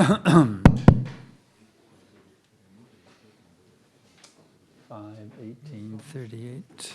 5:18:38.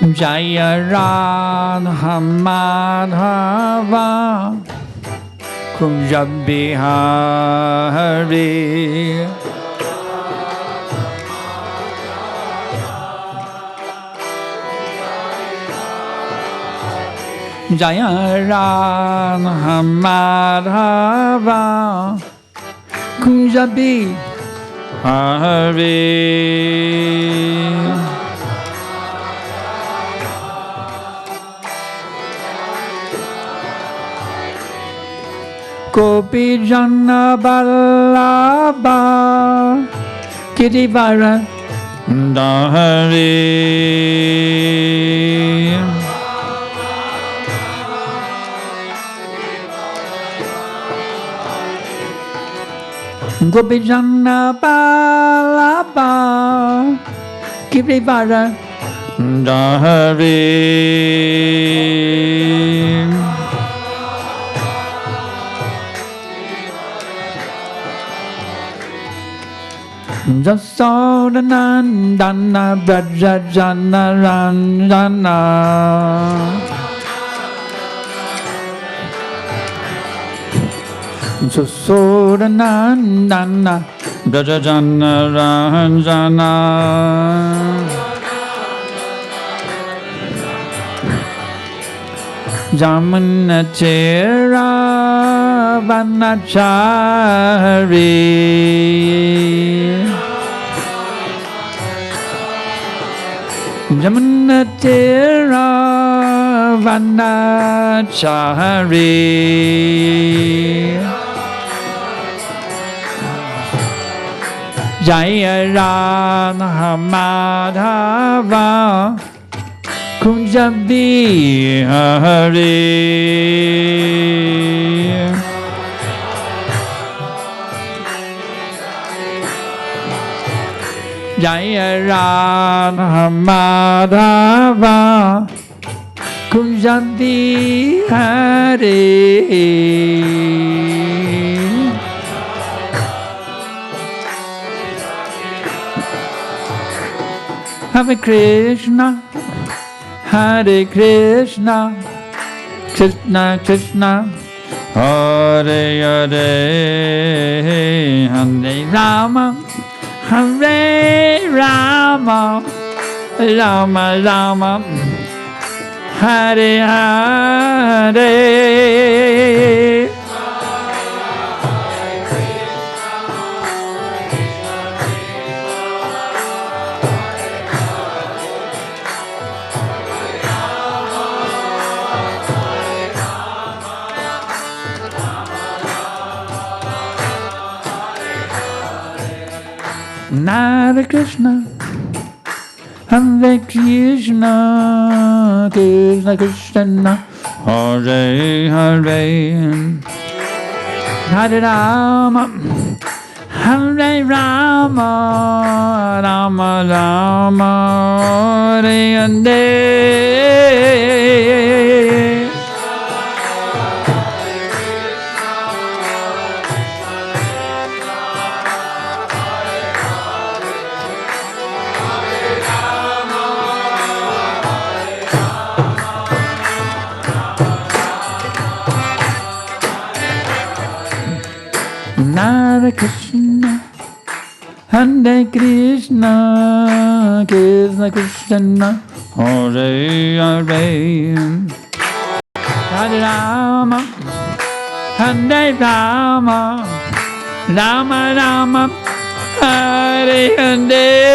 Jaya Radha Madhava Kunja Bihari Jaya Radha Madhava Kunja Bihari Gopi Jana Ballabha Girivara Dhari Gopi Jana Ballabha Girivara Dhari Jasodanandana Brajajana Ranjana Jasodanandana Brajajana Ranjana Jamunatira Vanachari Jamunatira Vanachari Jaya Radha Madhava Kunja Bihari Jaya Radha Madhava Kunja Bihari Hare Krishna Hare Krishna Krishna Krishna Hare Hare Hare Rama Hare Rama Rama Rama Hare Hare Hare Krishna, Hare Krishna, Krishna Krishna, Hare Hare, Hare Rama, Hare Rama, Rama Rama, Hare Hare. Hare Krishna, Hare Krishna, Krishna Krishna, Hare Hare, Hare Rama, Hare Rama, Rama Rama, Hare Hare.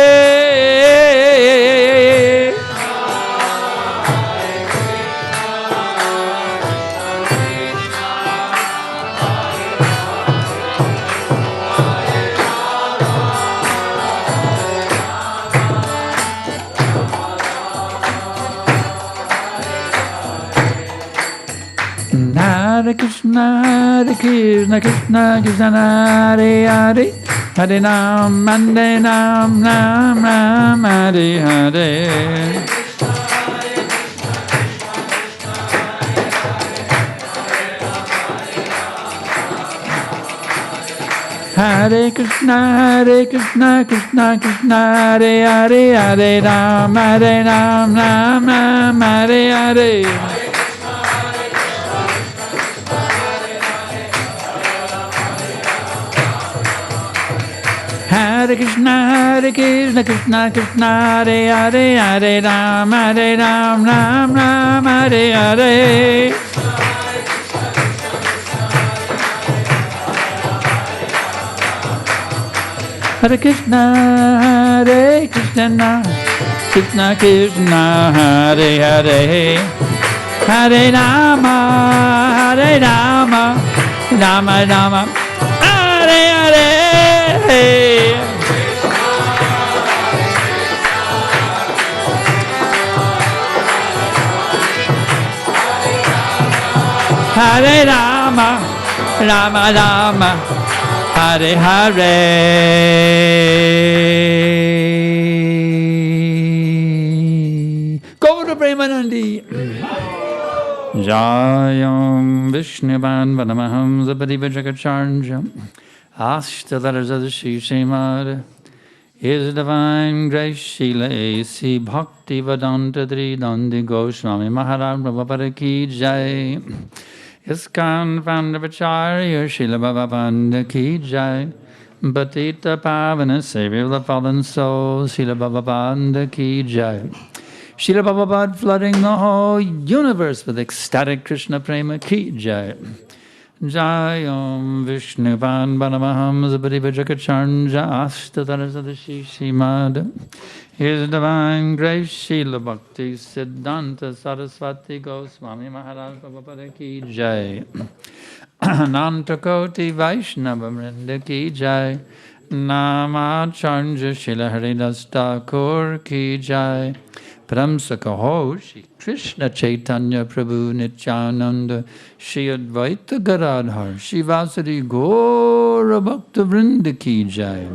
Hare Krishna, Hare Krishna, Krishna Krishna, Hare Hare, Hare Ram, Hare Ram, Ram Ram, Hare Hare. Hare Krishna, Krishna Krishna, Hare Hare, Hare Ram, Ram Ram, Hare Hare. Hare Krishna, Krishna Krishna, Hare Hare, Hare Ram, Ram Ram, Hare Hare. Hare Krishna, Krishna Krishna, Hare Hare, Hare Rama, Rama Rama, Hare Hare. Hare Rama, Rama Rama, Hare Hare. Gaura Premanandi. Jayam Vishnuvan Vanamaham Zabadiva Jagatcharnjam. Ashta letters of the Shri Srimad. His Divine Grace Srila A.C. Bhakti Vedanta Dandi Goswami Maharaj Prabhupada Ki Jai. ISKCON founder Acharya Srila Bhagavapada Ki Jai. Patita Pavana Savior of the fallen souls Srila Bhagavapada Ki Jai. Srila Prabhupada flooding the whole universe with ecstatic Krishna Prema Ki Jai. Jayam Vishnuvan Banamaham Zabadiva Jagatcharnja Ashtadharasadashi Srimad. His Divine Grace Srila Bhakti Siddhanta Saraswati Goswami Maharaj Prabhupada Ki Jai. Nantakoti Vaishnava Vrinda Ki Jai. Namacharnja Srila Haridas Thakur Ki Jai. Pramsakaho Shri Krishna Chaitanya Prabhu Nityananda Shri Advaita Garadhar Shri Vasari Gaura Bhakta Vrinda Ki Jai.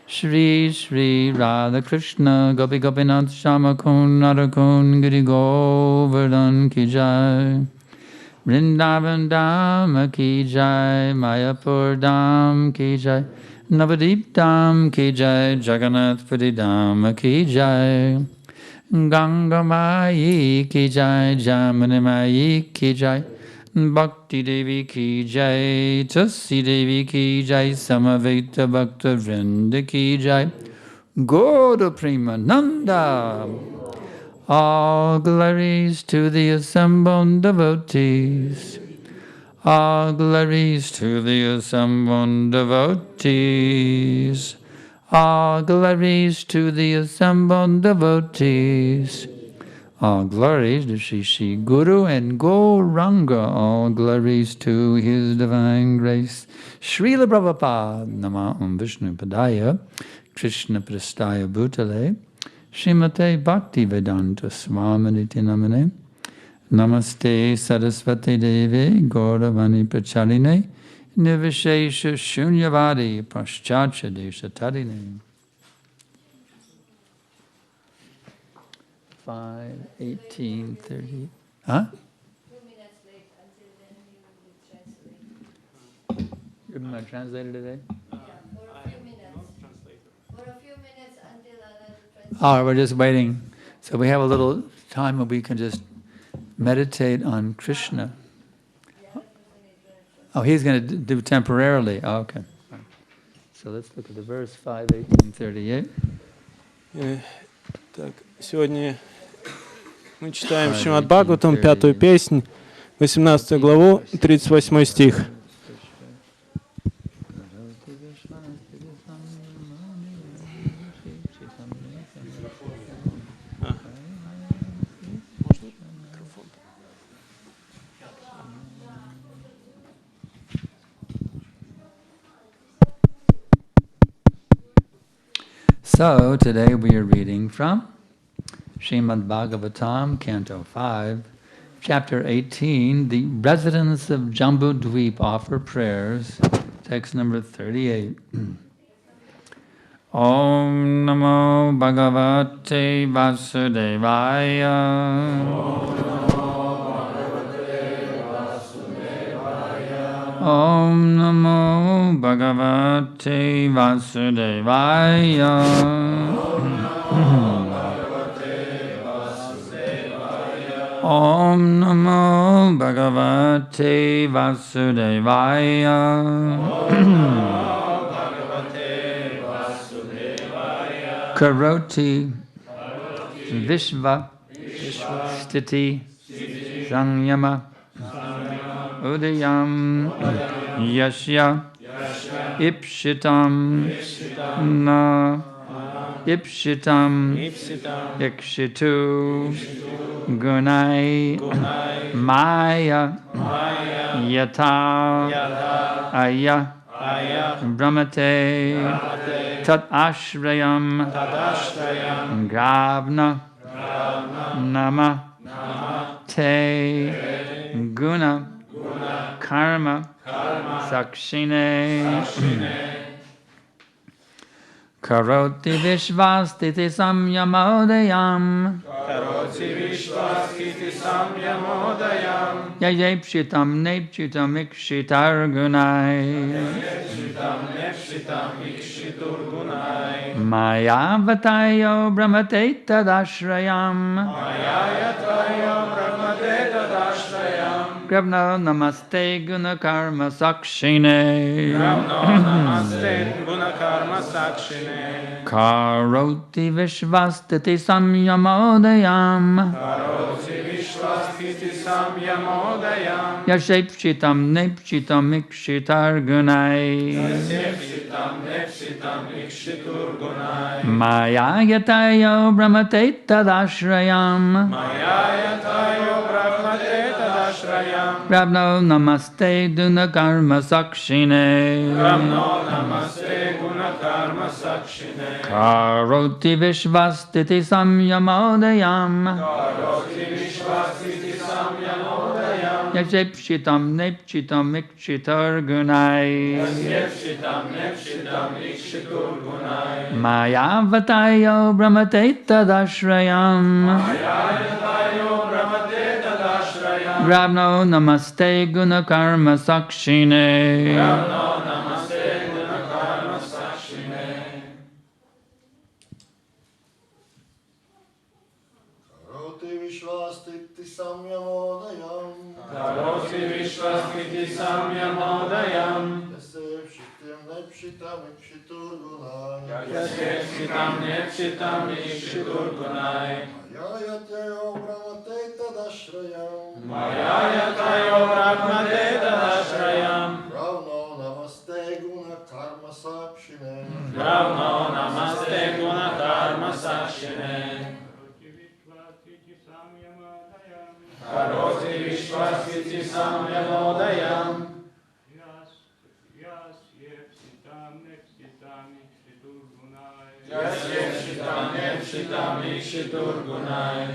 Shri Shri Radha Krishna Gopi Gopinath Shamakun Narakun Giri Govardhan Ki Jai. Vrindavan Dham Ki Jai. Mayapur Dham Ki Jai. Navadip Dham Ki Jai. Jagannath Puri Dham Ki Jai. Ganga Mai Ki Jai, Jamuna Mai Ki Jai, Bhakti Devi Ki Jai, Tusi Devi Ki Jai, Samaveta Bhakta Vrinda Ki Jai, Gaura Premananda. All glories to the assembled devotees. All glories to the assembled devotees. All glories to the assembled devotees. All glories to Shri Shri Guru and Gauranga. All glories to His Divine Grace. Srila Prabhupada Nama Vishnu Padaya Krishna Prastaya Bhutale Srimate Bhakti Vedanta Swaminiti Namane Namaste Saraswati Devi Gauravani Prachaline Nivishesha Shunyavadi Paschatya Desha Tarine 5:18:30. Huh? 2 minutes late until then he will translate. You're going to translate it today? Yeah, for a few minutes. For a few minutes until another translator. Oh, we're just waiting. So we have a little time where we can just meditate on Krishna. Oh, he's going to do temporarily. Oh, okay. So let's look at the verse 5:18:38. Так, сегодня мы читаем Шримад Бхагаватам, 5-ю песнь, 18 главу, 38 стих. So today we are reading from Srimad Bhagavatam, Canto 5, Chapter 18, The Residents of Jambudvip Offer Prayers, text number 38. Om Namo Bhagavate Vasudevaya. Om Namo Bhagavate Vasudevaya. Om Namo Bhagavate Vasudevaya. Karoti Vishva Stiti Sanyama Udayam Yashya Ipshitam Na Ipshitam Ikshitu Gunai Maya Yata Aya Brahmate Tat Ashrayam Gravna Nama Te Guna Karma Sakshine Karoti Vishvastiti Samyamodayam Yayepshitam Nepshitam Ikshitargunai Mayavatayo Brahmate Tadashrayam Grabno Namaste Guna Karma Sakshine Karoti Vishvastiti Samyamodayam Yashepshitam Nepshitam Ikshitargunai Mayayatayo Brahmate Tadashrayam Rabno Namaste Duna Karma Sakshine Karoti Vishvastiti Samyamodayam Yashepshitam Nepshitam Ikshitargunai Mayavatayo Brahmate Tadashrayam Rabno Namaste Guna Karma Sakshine Vishvastiti Samyamodayam Yasepshitam Nepshitam Ikshiturgunai Mayayatayo Brahmate Tadashrayam Ravno Namaste Guna Karma Sakshine Karoti Vishvastiti Samyamodayam Yasepshitam Nepshitam Ikshiturgunai nepšitam ikšitur gunai.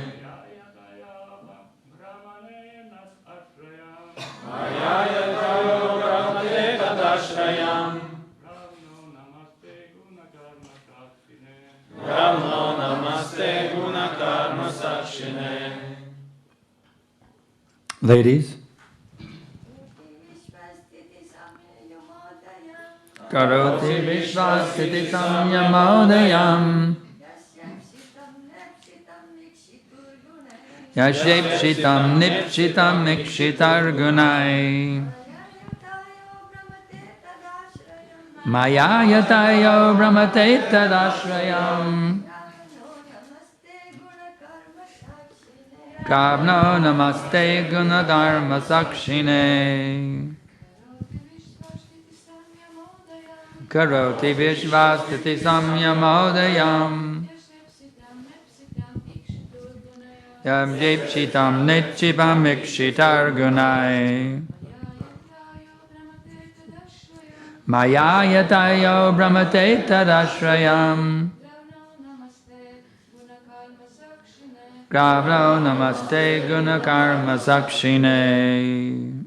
Mayaya tayo brahmane tadashrayam. Brahmo namaste guna karma sakshine. Ladies, Karoti Vishvasthiti Samyamodayam Yashepshitam Nipshitam Nikshitar Gunai Mayayatayo Brahmate Tadashrayam Kavno Namaste Gunadharma Sakshine Karoti Vishvasthiti Samyamodayam Yam Jepshitam Nitchipam Ikshitar Gunai Mayayatayo Brahmate Tadashrayam Gravno Namaste Gunakarma Sakshine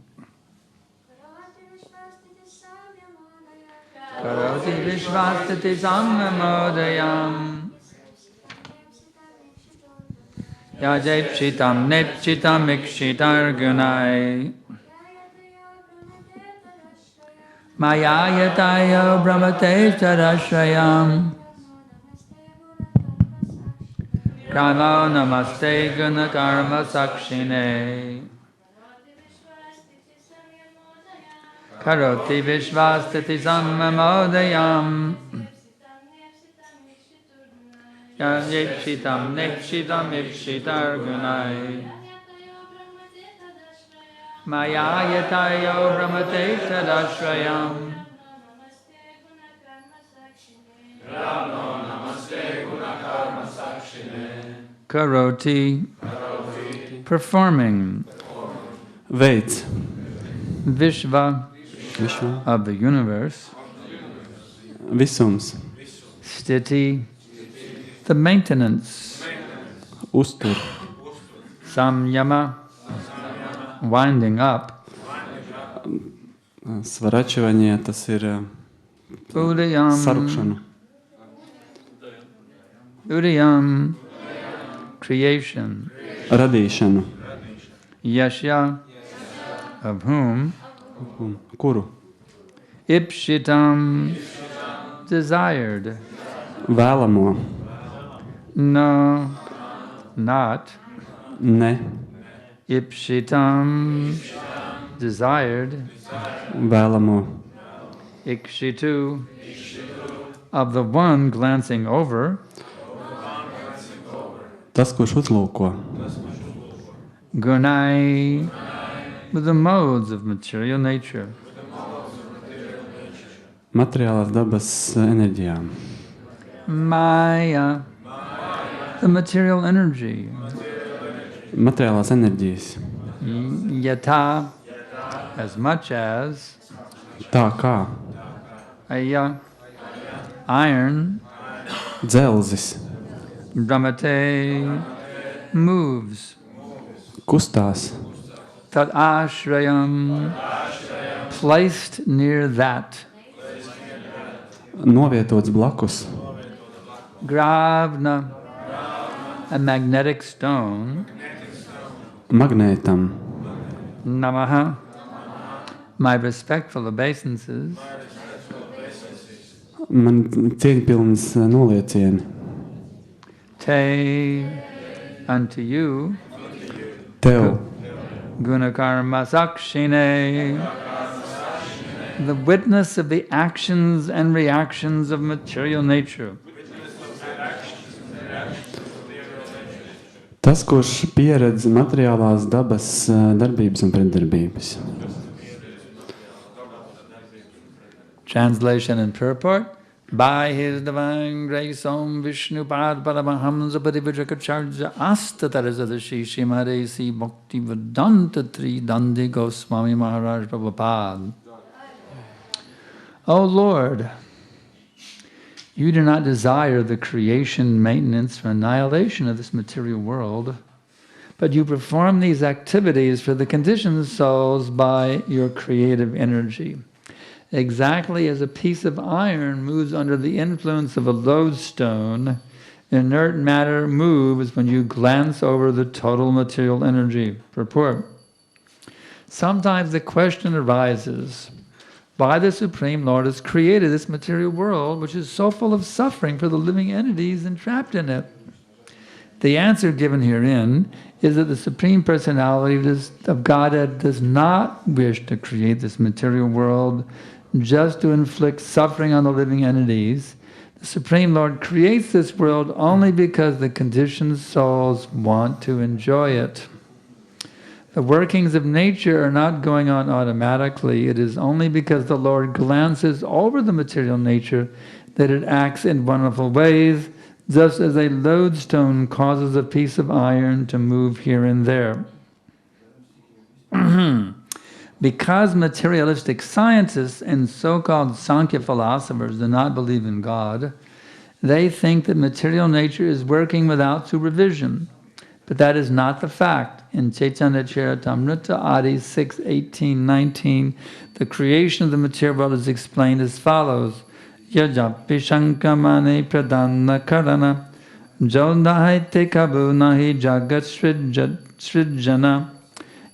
Karoti Vishvasthiti Samyamodayam Yajepshitam Nitchitam Ikshitar Gunai Mayayatayo Brahmate Tadashrayam Kamo Namaste Gunakarma Sakshine Karoti Vishvasthiti Samyamodayam Yajepshitam Nitchitam Ikshitar Gunai Mayayatayo Brahmate Tadashrayam Karoti Performing Veids Vishva Višva, of the universe visums, Sthiti the maintenance uztur, Samyama winding up svaračevanie, tas ir Udayam sarukšana, Udayam creation radīšana, Yashya of whom kuru Ipshitam desired vēlamo, No not ne Ipshitam desired vēlamo, Ikshitu of the one glancing over tas, kurš uzlūko, Gunai with the modes of material nature materiālās dabas enerģijām, Maya the material energy materiālās enerģijas, Yata as much as tā kā Aya iron dzelzis Brahmate moves kustās, Tad ashrayam placed near that novietots blakus, Gravna a magnetic stone magnētam, Namaha my respectful obeisances man cieņpilns noliecieni, Te unto you tev, Gunakarma Sakshine the witness of the actions and reactions of material nature tas, kurš pieredz materiālās dabas darbības un pretdarbības. Translation and purport. By His divine grace, Om Vishnu Pad Paramahamsa Parivajrakacharya Astatarasadasi Shimare Si Bhakti Vedanta Tri Dandi Goswami Maharaj Prabhupada. O Lord, You do not desire the creation, maintenance, or annihilation of this material world, but you perform these activities for the conditioned souls by your creative energy. Exactly as a piece of iron moves under the influence of a lodestone, inert matter moves when you glance over the total material energy. Purport. Sometimes the question arises, why the Supreme Lord has created this material world, which is so full of suffering for the living entities entrapped in it? The answer given herein is that the Supreme Personality of Godhead does not wish to create this material world just to inflict suffering on the living entities. The Supreme Lord creates this world only because the conditioned souls want to enjoy it. The workings of nature are not going on automatically. It is only because the Lord glances over the material nature that it acts in wonderful ways, just as a lodestone causes a piece of iron to move here and there. Because materialistic scientists and so-called Sankhya philosophers do not believe in God, they think that material nature is working without supervision. But that is not the fact. In Chaitanya Charitamrita Adi 6:18-19, the creation of the material world is explained as follows. Yajapi shankamane pradana karana jodahite kabu nahi jagat srijana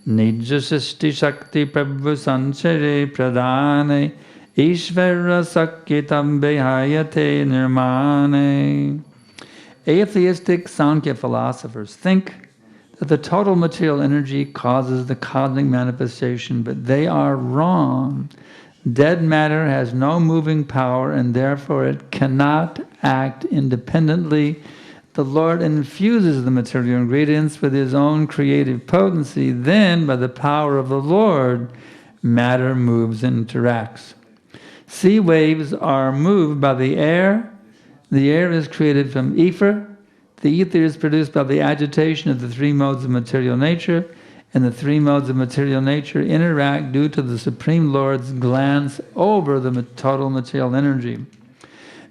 nijasisti shakti prabhu sanchare pradane ishvara sakyatam behayate nirmane. Atheistic Sankhya philosophers think that the total material energy causes the cosmic manifestation, but they are wrong. Dead matter has no moving power and therefore it cannot act independently. The Lord infuses the material ingredients with His own creative potency. Then, by the power of the Lord, matter moves and interacts. Sea waves are moved by the air. The air is created from ether. The ether is produced by the agitation of the three modes of material nature, and the three modes of material nature interact due to the Supreme Lord's glance over the total material energy.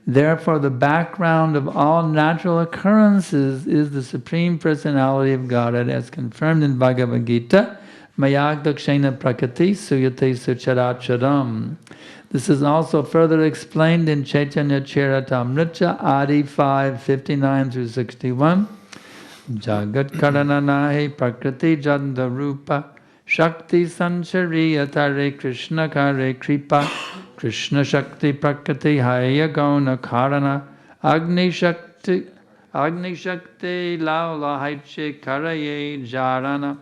Therefore, the background of all natural occurrences is the Supreme Personality of Godhead, as confirmed in Bhagavad Gita, Mayag Dakshena Prakriti Suyate Sucharacharam. This is also further explained in Chaitanya Charitamrita Adi 5:59-61. Jagat Karananahe Prakriti Janda Rupa Shakti Sanchariya Tare Krishna Kare Kripa Krishna Shakti Prakriti Haya Gona Karana Agni Shakti Laula Haiche Karaye Jarana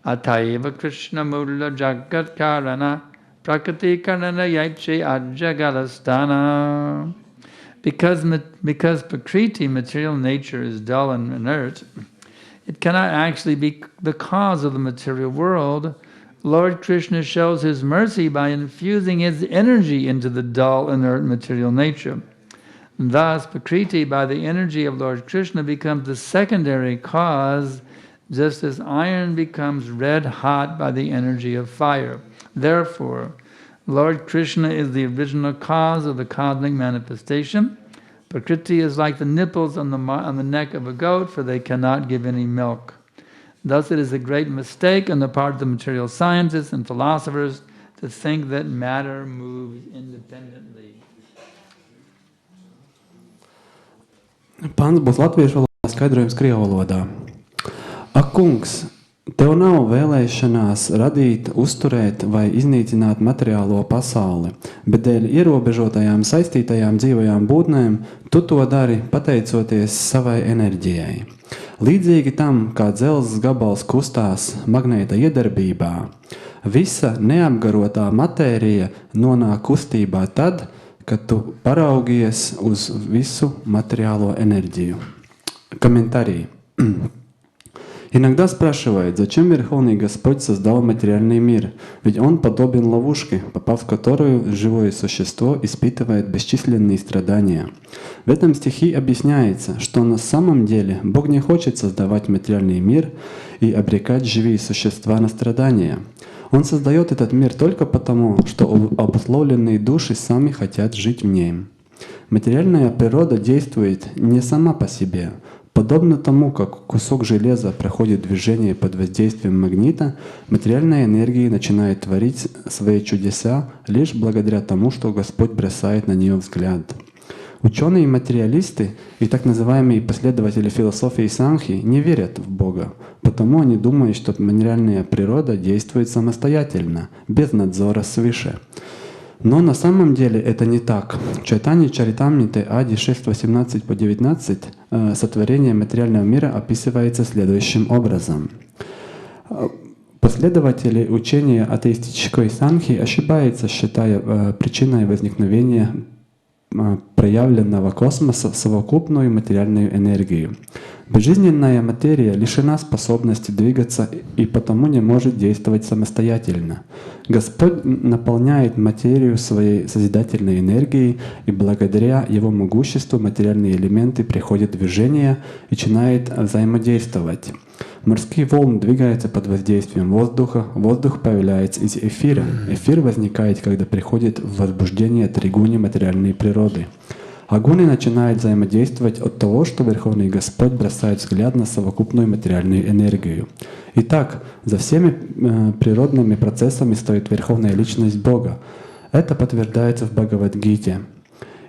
Ataiva Krishna Mula Jagat Karana Prakriti Karana Yaiche Ajagalasthana. Because Prakriti, material nature, is dull and inert, it cannot actually be the cause of the material world. Lord Krishna shows His mercy by infusing His energy into the dull, inert material nature. Thus, Prakriti, by the energy of Lord Krishna, becomes the secondary cause, just as iron becomes red hot by the energy of fire. Therefore, Lord Krishna is the original cause of the cosmic manifestation. Prakriti is like the nipples on the neck of a goat, for they cannot give any milk. Thus it is a great mistake on the part of the material scientists and philosophers to think that matter moves independently. Pants būs latviešu valodā, skaidrojums krievu valodā. Ak, kungs, tev nav vēlēšanās radīt, uzturēt vai iznīcināt materiālo pasauli, bet dēļ ierobežotajām saistītajām dzīvajām būtnēm tu to dari pateicoties savai enerģijai. Līdzīgi tam, kā dzelzs gabals kustās magnēta iedarbībā, visa neapgarotā matērija nonāk kustībā tad, kad tu paraugies uz visu материальную энергию. Комментарий. Иногда спрашивают, зачем Верховный Господь создал материальный мир, ведь Он подобен ловушке, попав в которую живое существо испытывает бесчисленные страдания. В этом стихе объясняется, что на самом деле Бог не хочет создавать материальный мир и обрекать живые существа на страдания. Он создает этот мир только потому, что обусловленные души сами хотят жить в нем. Материальная природа действует не сама по себе. Подобно тому, как кусок железа проходит движение под воздействием магнита, материальная энергия начинает творить свои чудеса лишь благодаря тому, что Господь бросает на нее взгляд. Ученые и материалисты и так называемые последователи философии Санхи не верят в Бога, потому они думают, что материальная природа действует самостоятельно, без надзора свыше. Но на самом деле это не так. В Чайтанье Чаритамрите Ади 6.18 по 19 сотворение материального мира описывается следующим образом. Последователи учения атеистической санхи ошибаются, считая причиной возникновения проявленного космоса совокупную материальную энергию. Безжизненная материя лишена способности двигаться и потому не может действовать самостоятельно. Господь наполняет материю своей созидательной энергией, и благодаря Его могуществу материальные элементы приходят в движение и начинают взаимодействовать. Морские волны двигаются под воздействием воздуха, воздух появляется из эфира. Эфир возникает, когда приходит в возбуждение тригуни материальной природы. Огонь начинает взаимодействовать от того, что Верховный Господь бросает взгляд на совокупную материальную энергию. Итак, за всеми природными процессами стоит Верховная Личность Бога. Это подтверждается в Бхагавад-гите.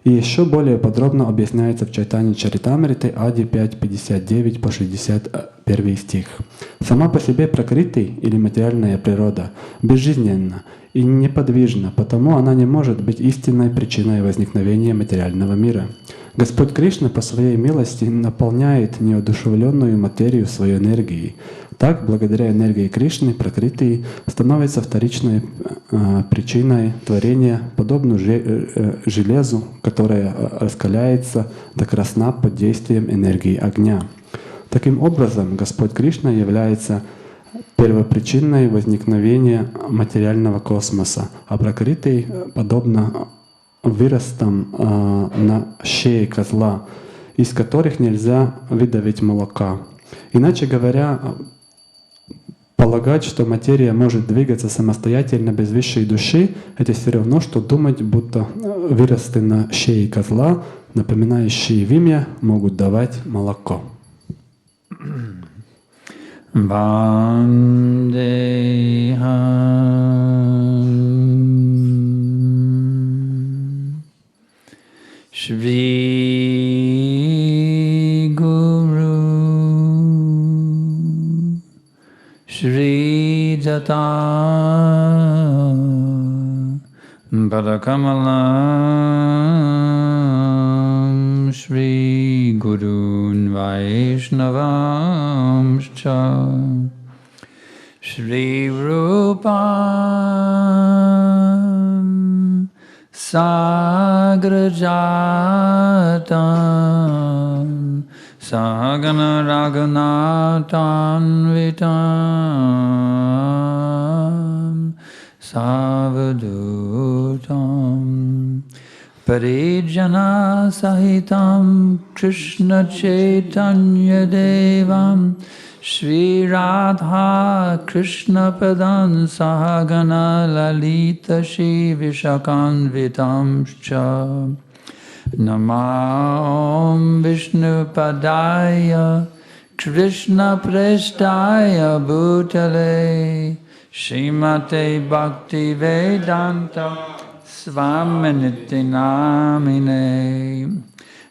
И еще более подробно объясняется в Чайтанье Чаритамрите Ади 5.59 по 61 стих. Сама по себе пракрити или материальная природа безжизненна и неподвижна, потому она не может быть истинной причиной возникновения материального мира. Господь Кришна по своей милости наполняет неодушевленную материю своей энергией. Так, благодаря энергии Кришны, пракрити становится вторичной причиной творения, подобно железу, которое раскаляется до красна под действием энергии огня. Таким образом, Господь Кришна является первопричиной возникновения материального космоса, а пракрити подобно выростам на шее козла, из которых нельзя выдавить молока. Иначе говоря, полагать, что материя может двигаться самостоятельно без высшей души, это все равно, что думать, будто выросты на шее козла, напоминающие вимя, могут давать молоко. Shri Guru Shri Jata Padakamalam Shri Gurun Vaishnavamscha Shri Rupam Sagrajatam Sahagana Raghunathan Vitam Savadutam Parijana Sahitam Krishna Chaitanya Devam Shri Radha Krishna Padan Sahagana Lalita Shri Vishakanvitam Cha Namam Vishnu Padaya Krishna Prestaya Bhutale Shrimate Bhakti Vedanta Svaminiti Namine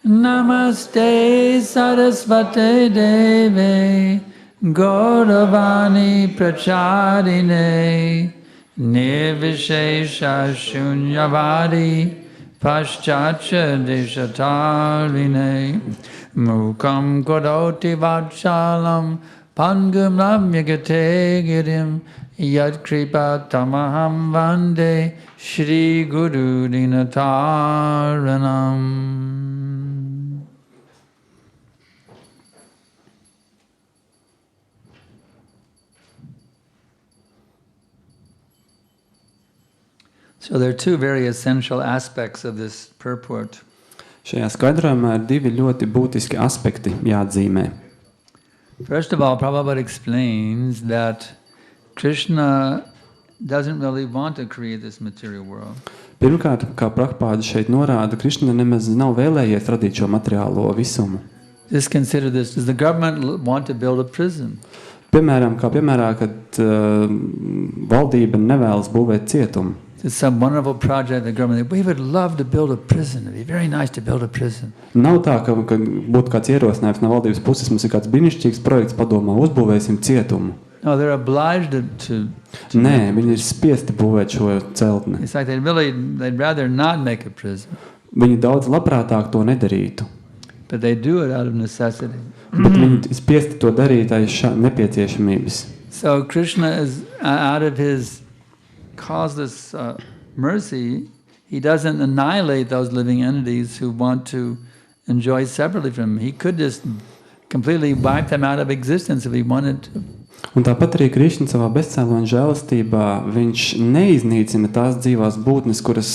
Namaste Sarasvate Deve Gauravani Pracharine Nirvishesha Shunyavadi Paschatya Deshatarine Mukam Kodoti Vatshalam Pangam Ramyagate Girim Yad Kripa Tamaham Vande Shri Guru Dinataranam. So there are two very essential aspects of this purport. Šajā skaidrojumā ir divi ļoti būtiski aspekti jāatzīmē. First of all, Prabhupada explains that Krishna doesn't really want to create this material world. Pirmkārt, kā Prabhupāda šeit norāda, Krišna nemaz nav vēlējies radīt šo materiālo visumu. Just consider this. Does the government want to build a prison? Piemēram, kad valdība nevēlas būvēt cietumu. It's some wonderful project the government. We would love to build a prison. It'd be very nice to build a prison. Nav tā, ka būtu kāds ierosinājums no valdības puses, mums ir kāds brīnišķīgs projekts, padomā, uzbūvēsim cietumu. No, they're obliged to Nē, viņi ir spiesti būvēt šo celtni. It's like they'd rather not make a prison, Viņi daudz labprātāk to nedarītu, but they do it out of necessity. bet viņi ir spiesti to darīt aiz nepieciešamības. So Krishna is out of his causeless mercy. He doesn't annihilate those living entities who want to enjoy separately from him. He could just completely wipe them out of existence if he wanted to. Un tāpat arī Krišna savā bezcēloņa žēlastībā, viņš neiznīcina tās dzīvās būtnes, kuras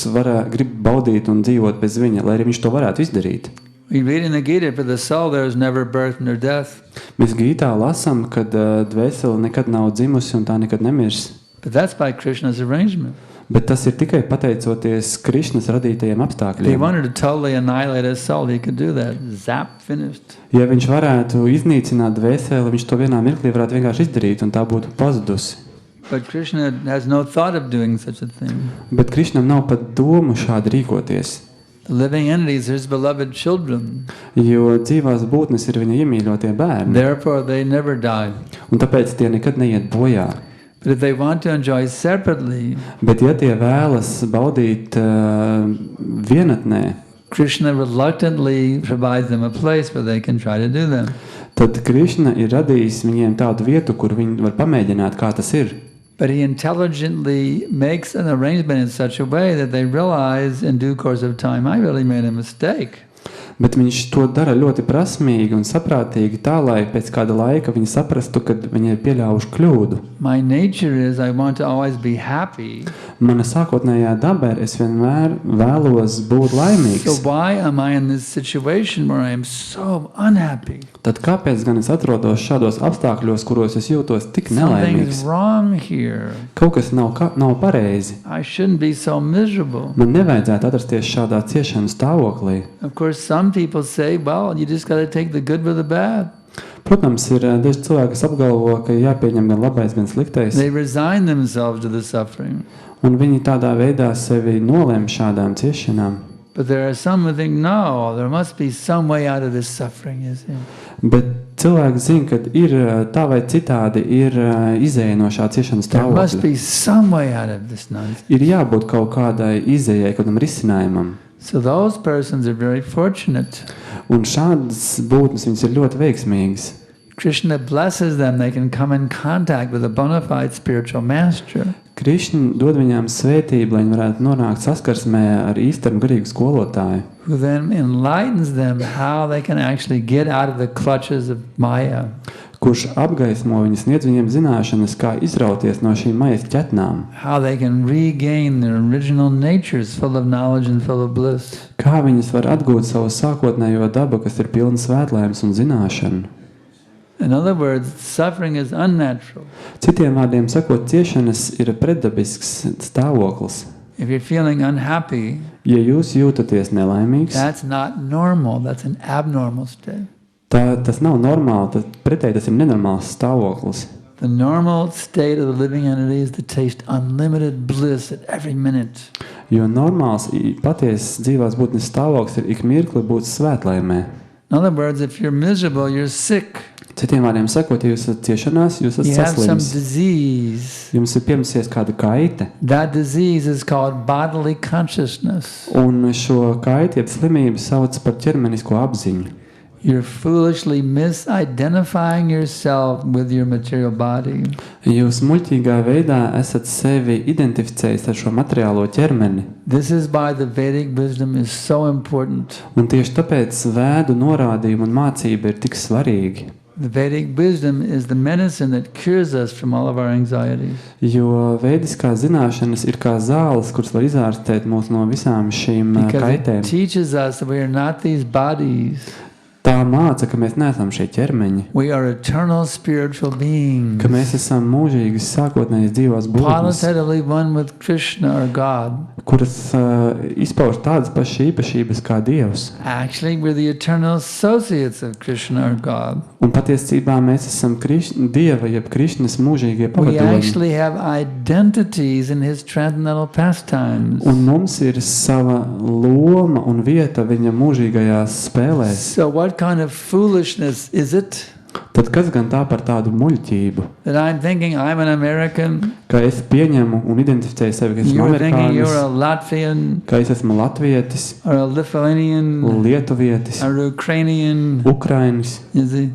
grib baudīt un dzīvot bez viņa, lai arī viņš to varētu izdarīt. We read in the Gita, for the soul there is never birth nor death. Mēs Gītā lasām, ka dvēsele nekad nav dzimusi un tā nekad nemirs. But that's by Krishna's arrangement. Bet tas ir tikai pateicoties Krišnas radītajiem If he apstākļiem. wanted to totally annihilate his soul, he could do that. Zap, finished. Ja viņš varētu iznīcināt dvēseli, viņš to vienā mirklī varētu vienkārši izdarīt un tā būtu pazudusi. But Krishna has no thought of doing such a thing. Bet Krišnam nav pat domu šādi rīkoties, The living entities are his beloved children. jo dzīvās būtnes ir viņa iemīļotie bērni, Therefore, they never die. un tāpēc tie nekad neiet bojā. But if they want to enjoy separately, Bet ja tie vēlas baudīt vienatnē, Krishna reluctantly provides them a place where they can try to do them. tad Krišna ir radījis viņiem tādu vietu, kur viņi var pamēģināt, kā tas ir. But he intelligently makes an arrangement in such a way that they realize in due course of time, I really made a mistake. Bet viņš to dara ļoti prasmīgi un saprātīgi tā, lai pēc kāda laika viņi saprastu, ka viņi ir pieļāvuši kļūdu. My nature is I want to always be happy. Mana sākotnējā daba ir, es vienmēr vēlos būt So laimīgs. why am I in this situation where I am so unhappy? Tad kāpēc gan es atrodos šādos apstākļos, kuros es jūtos tik Something's nelaimīgs? wrong here. Kaut kas nav pareizi. I shouldn't be so miserable. Man nevajadzētu atrasties šādā ciešanu stāvoklī. Of course, some people say, well, you just got to take the good with the bad. Protams, ir daži cilvēki, kas apgalvo, ka jāpieņem gan labais, gan sliktais, They resign themselves to the suffering. un viņi tādā veidā sevi nolem šādām ciešanām. But there are some who think, no, there must be some way out of this suffering, you see. Bet cilvēki zina, ka ir tā vai citādi ir izēja no šā ciešanas There must stāvokļa. be some way out of this nonsense. Ir jābūt kaut kādai izējai, kādam risinājumam. So those persons are very fortunate. Un šādas būtnes viņas ir ļoti veiksmīgas. Krishna blesses them. They can come in contact with a bona fide spiritual master. Krišņa dod viņām svētību, lai viņi varētu nonākt saskarsmē ar īstenu garīgu skolotāju, Who then enlightens them how they can actually get out of the clutches of Maya. kurš apgaismo viņus, sniedz viņiem zināšanas, kā izrauties no šīm maijas ķetnām, How they can regain their original natures full of knowledge and full of bliss. kā viņas var atgūt savu sākotnējo dabu, kas ir pilna svētlaimes un zināšanu. In other words, suffering is unnatural. Citiem vārdiem sakot, ciešanas ir pretdabisks stāvoklis. If you're feeling unhappy, Ja jūs jūtaties nelaimīgs, that's not normal. That's an abnormal state. tas nav normāli, tad pretēji tas ir nenormāls stāvoklis. The normal state of the living entity is to taste unlimited bliss at every minute. Jo normāls, patiesas dzīvās būtnes stāvoklis ir ik mirkli būt svētlaimē. In other words, if you're miserable, you're sick. Citiem vārdiem sakot, ja jūs esat ciešanās, jūs You esat have some saslims. disease. Jums ir piemesies kāda kaite, That disease is called bodily consciousness. un šo kaiti, jeb slimību sauc par ķermenisko apziņu. You're foolishly misidentifying yourself with your material body. Jūs muļķīgā veidā esat sevi identificējis ar šo materiālo ķermeni, This is why the Vedic wisdom is so important. un tieši tāpēc vēdu norādījumi un mācība ir tik svarīgi. The Vedic wisdom is the medicine that cures us from all of our anxieties. Jo veidiskā zināšanas ir kā zāles, kuras var izārstēt mūs no visām šīm Because it kaitēm. teaches us that we are not these bodies. Tā māca, ka mēs neesam šie ķermeņi, We are eternal spiritual beings, ka mēs esam mūžīgas sākotnējas dzīvās būtnes, qualitatively one with Krishna or God. kuras izpauž tādas pašas īpašības kā Dievs. Actually, we're the eternal associates of Krishna or God. Un patiesībā mēs esam Dieva, jeb Krišnas mūžīgie We pavadoņi. actually have identities in his transcendental pastimes. Un mums ir sava loma un vieta viņa mūžīgajās spēlēs. So what kind of foolishness is it Tad kas gan tā par tādu muļķību? that I'm thinking I'm an American, Ka es pieņemu un identificēju sevi, ka esmu you're thinking you're a amerikānis, Latvian ka es esmu latvietis, or a Lithuanian lietuvietis, or Ukrainian? ukrainis. You see,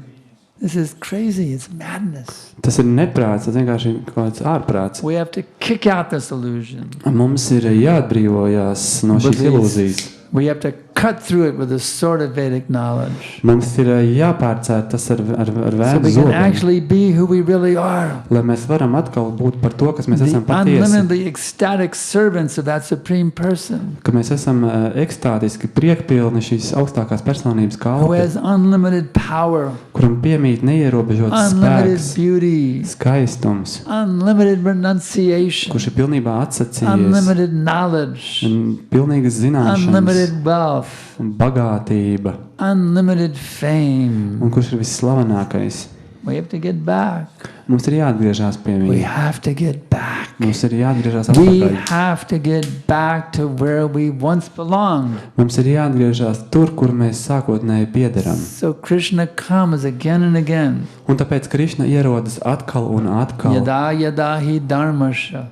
this is crazy. It's madness. Tas ir neprāts, tas vienkārši ir kaut kāds ārprāts. We have to kick out this illusion. Mums ir jāatbrīvojās no šīs ilūzijas. We have to cut through it with a sort of Vedic knowledge. Mums ir jāpārcēr tas ar So vēdu we can zobiem, actually be who we really are. lai mēs varam atkal būt par to, kas mēs The esam patiesi. unlimitedly ecstatic servants of that supreme person Ka mēs esam ekstātiski priekpilni šīs augstākās personības who kalpi, has unlimited power, kuram piemīt neierobežots unlimited spēks, beauty, skaistums, unlimited renunciation, kurš ir pilnībā atsacījies, unlimited knowledge, un pilnīgas zināšanas, unlimited wealth, un bagātība, unlimited fame. un kurš ir visslavenākais. We have to get back. Mums ir jāatgriežas pie We viņa. have to get back. Mums ir jāatgriežas We atpakaļ. have to get back to where we once belonged. Mums ir jāatgriežas tur, kur mēs sākotnēji piederam. So Krishna comes again and again. Un tāpēc Krišna ierodas atkal un atkal. Yada yada hi dharmasya.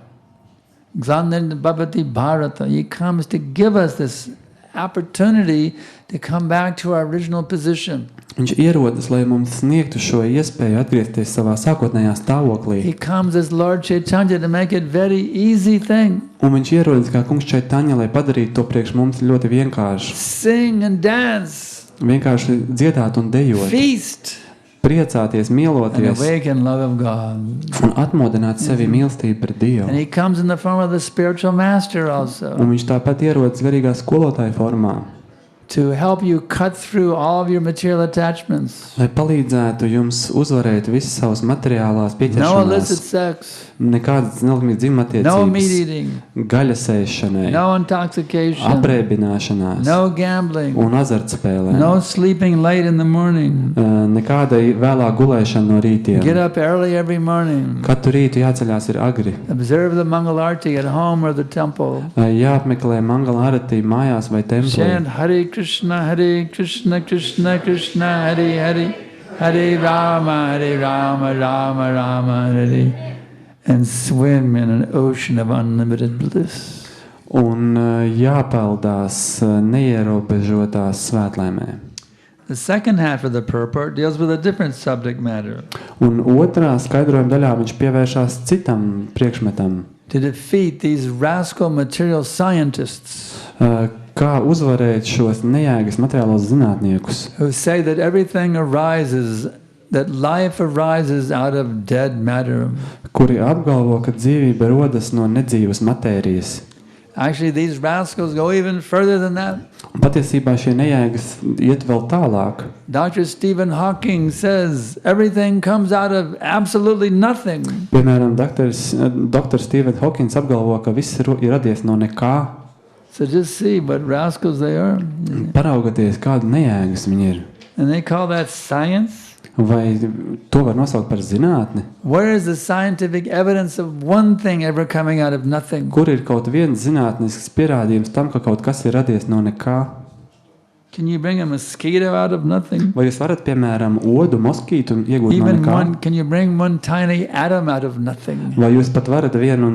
Glanir bhavati bharata. He comes to give us this opportunity to come back to our original position. Viņš ierodas, lai mums sniegtu šo iespēju atgriezties savā sākotnējā stāvoklī. He comes as Lord Chaitanya to make it very easy thing. Un viņš ierodas kā kungs Čaitaņa, lai padarītu to priekš mums ļoti vienkārši. Sing and dance, Vienkārši dziedāt un dejot, feast, priecāties, and mieloties awaken love of God. un atmodināt sevi mīlestību pret Dievu. And he comes in the form of the spiritual master also, Un viņš tāpat ierodas garīgā skolotāja formā, to help you cut through all of your material attachments. lai palīdzētu jums uzvarēt visas savas materiālās No illicit pieķeršanās, sex, nekādas nelikumīgas no meat dzimumatiecības, eating, gaļas ēšanai, no intoxication, aprēbināšanās no gambling, un azartspēlēm. no sleeping late in the morning. Nekāda vēlā gulēšana no rītiem. Get up early every morning. Katru rītu jāceļās ir agri. Observe the Mangalarti at home or the temple. Jāapmeklē mangala arati mājās vai templī. Chant Hare Krishna, Krishna Krishna, Hare Hare, Hare Rama, Rama Rama, Hare, and swim in an ocean of unlimited bliss. Un jāpeldās neierobežotās svētlaimē. The second half of the purport deals with a different subject matter. Un otrā skaidrojuma daļā viņš pievēršās citam priekšmetam. To defeat these rascal material scientists Kā uzvarēt šos nejēgas materiālos zinātniekus, who say that everything arises, that life arises out of dead matter. kuri apgalvo, ka dzīvība rodas no nedzīvas matērijas. Actually, these rascals go even further than that. Un patiesībā šie nejēgas iet vēl tālāk. Dr. Stephen Hawking says everything comes out of absolutely nothing. Piemēram, Dr. Stephen Hawkins apgalvo, ka viss ir radies no nekā. So just see what rascals they are. Paraugoties, kāda nejēgas viņi ir. And they call that science. Vai to var nosaukt par zinātni? Where is the scientific evidence of one thing ever coming out of nothing? Kur ir kaut viens zinātnisks pierādījums tam, ka kaut kas ir radies no nekā? Can you bring a mosquito out of nothing? Vai jūs varat, piemēram, odu, moskītu un iegūt no Even nekā? can you bring one tiny atom out of nothing? Vai jūs pat varat vienu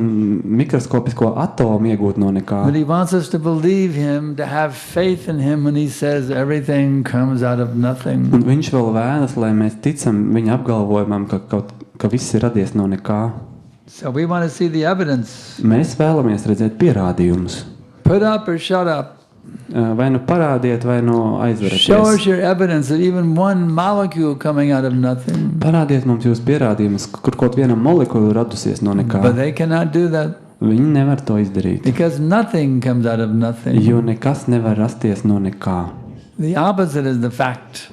mikroskopisko atomu iegūt no nekā? But he wants us to believe him, to have faith in him when he says everything comes out of nothing. Un viņš vēl vēlas, lai mēs ticam viņa apgalvojumam, ka viss ir radies no nekā. So we want to see the evidence. Mēs vēlamies redzēt pierādījumus. Put up or shut up. Vai nu parādiet, vai nu Show us aizveraties. your evidence of even one molecule coming out of nothing. Parādiet mums jūs pierādījumus, kur kaut viena molekula radusies no nekā. But they cannot do that Viņi nevar to izdarīt, because nothing comes out of nothing. jo nekas nevar rasties no nekā. The opposite is the fact.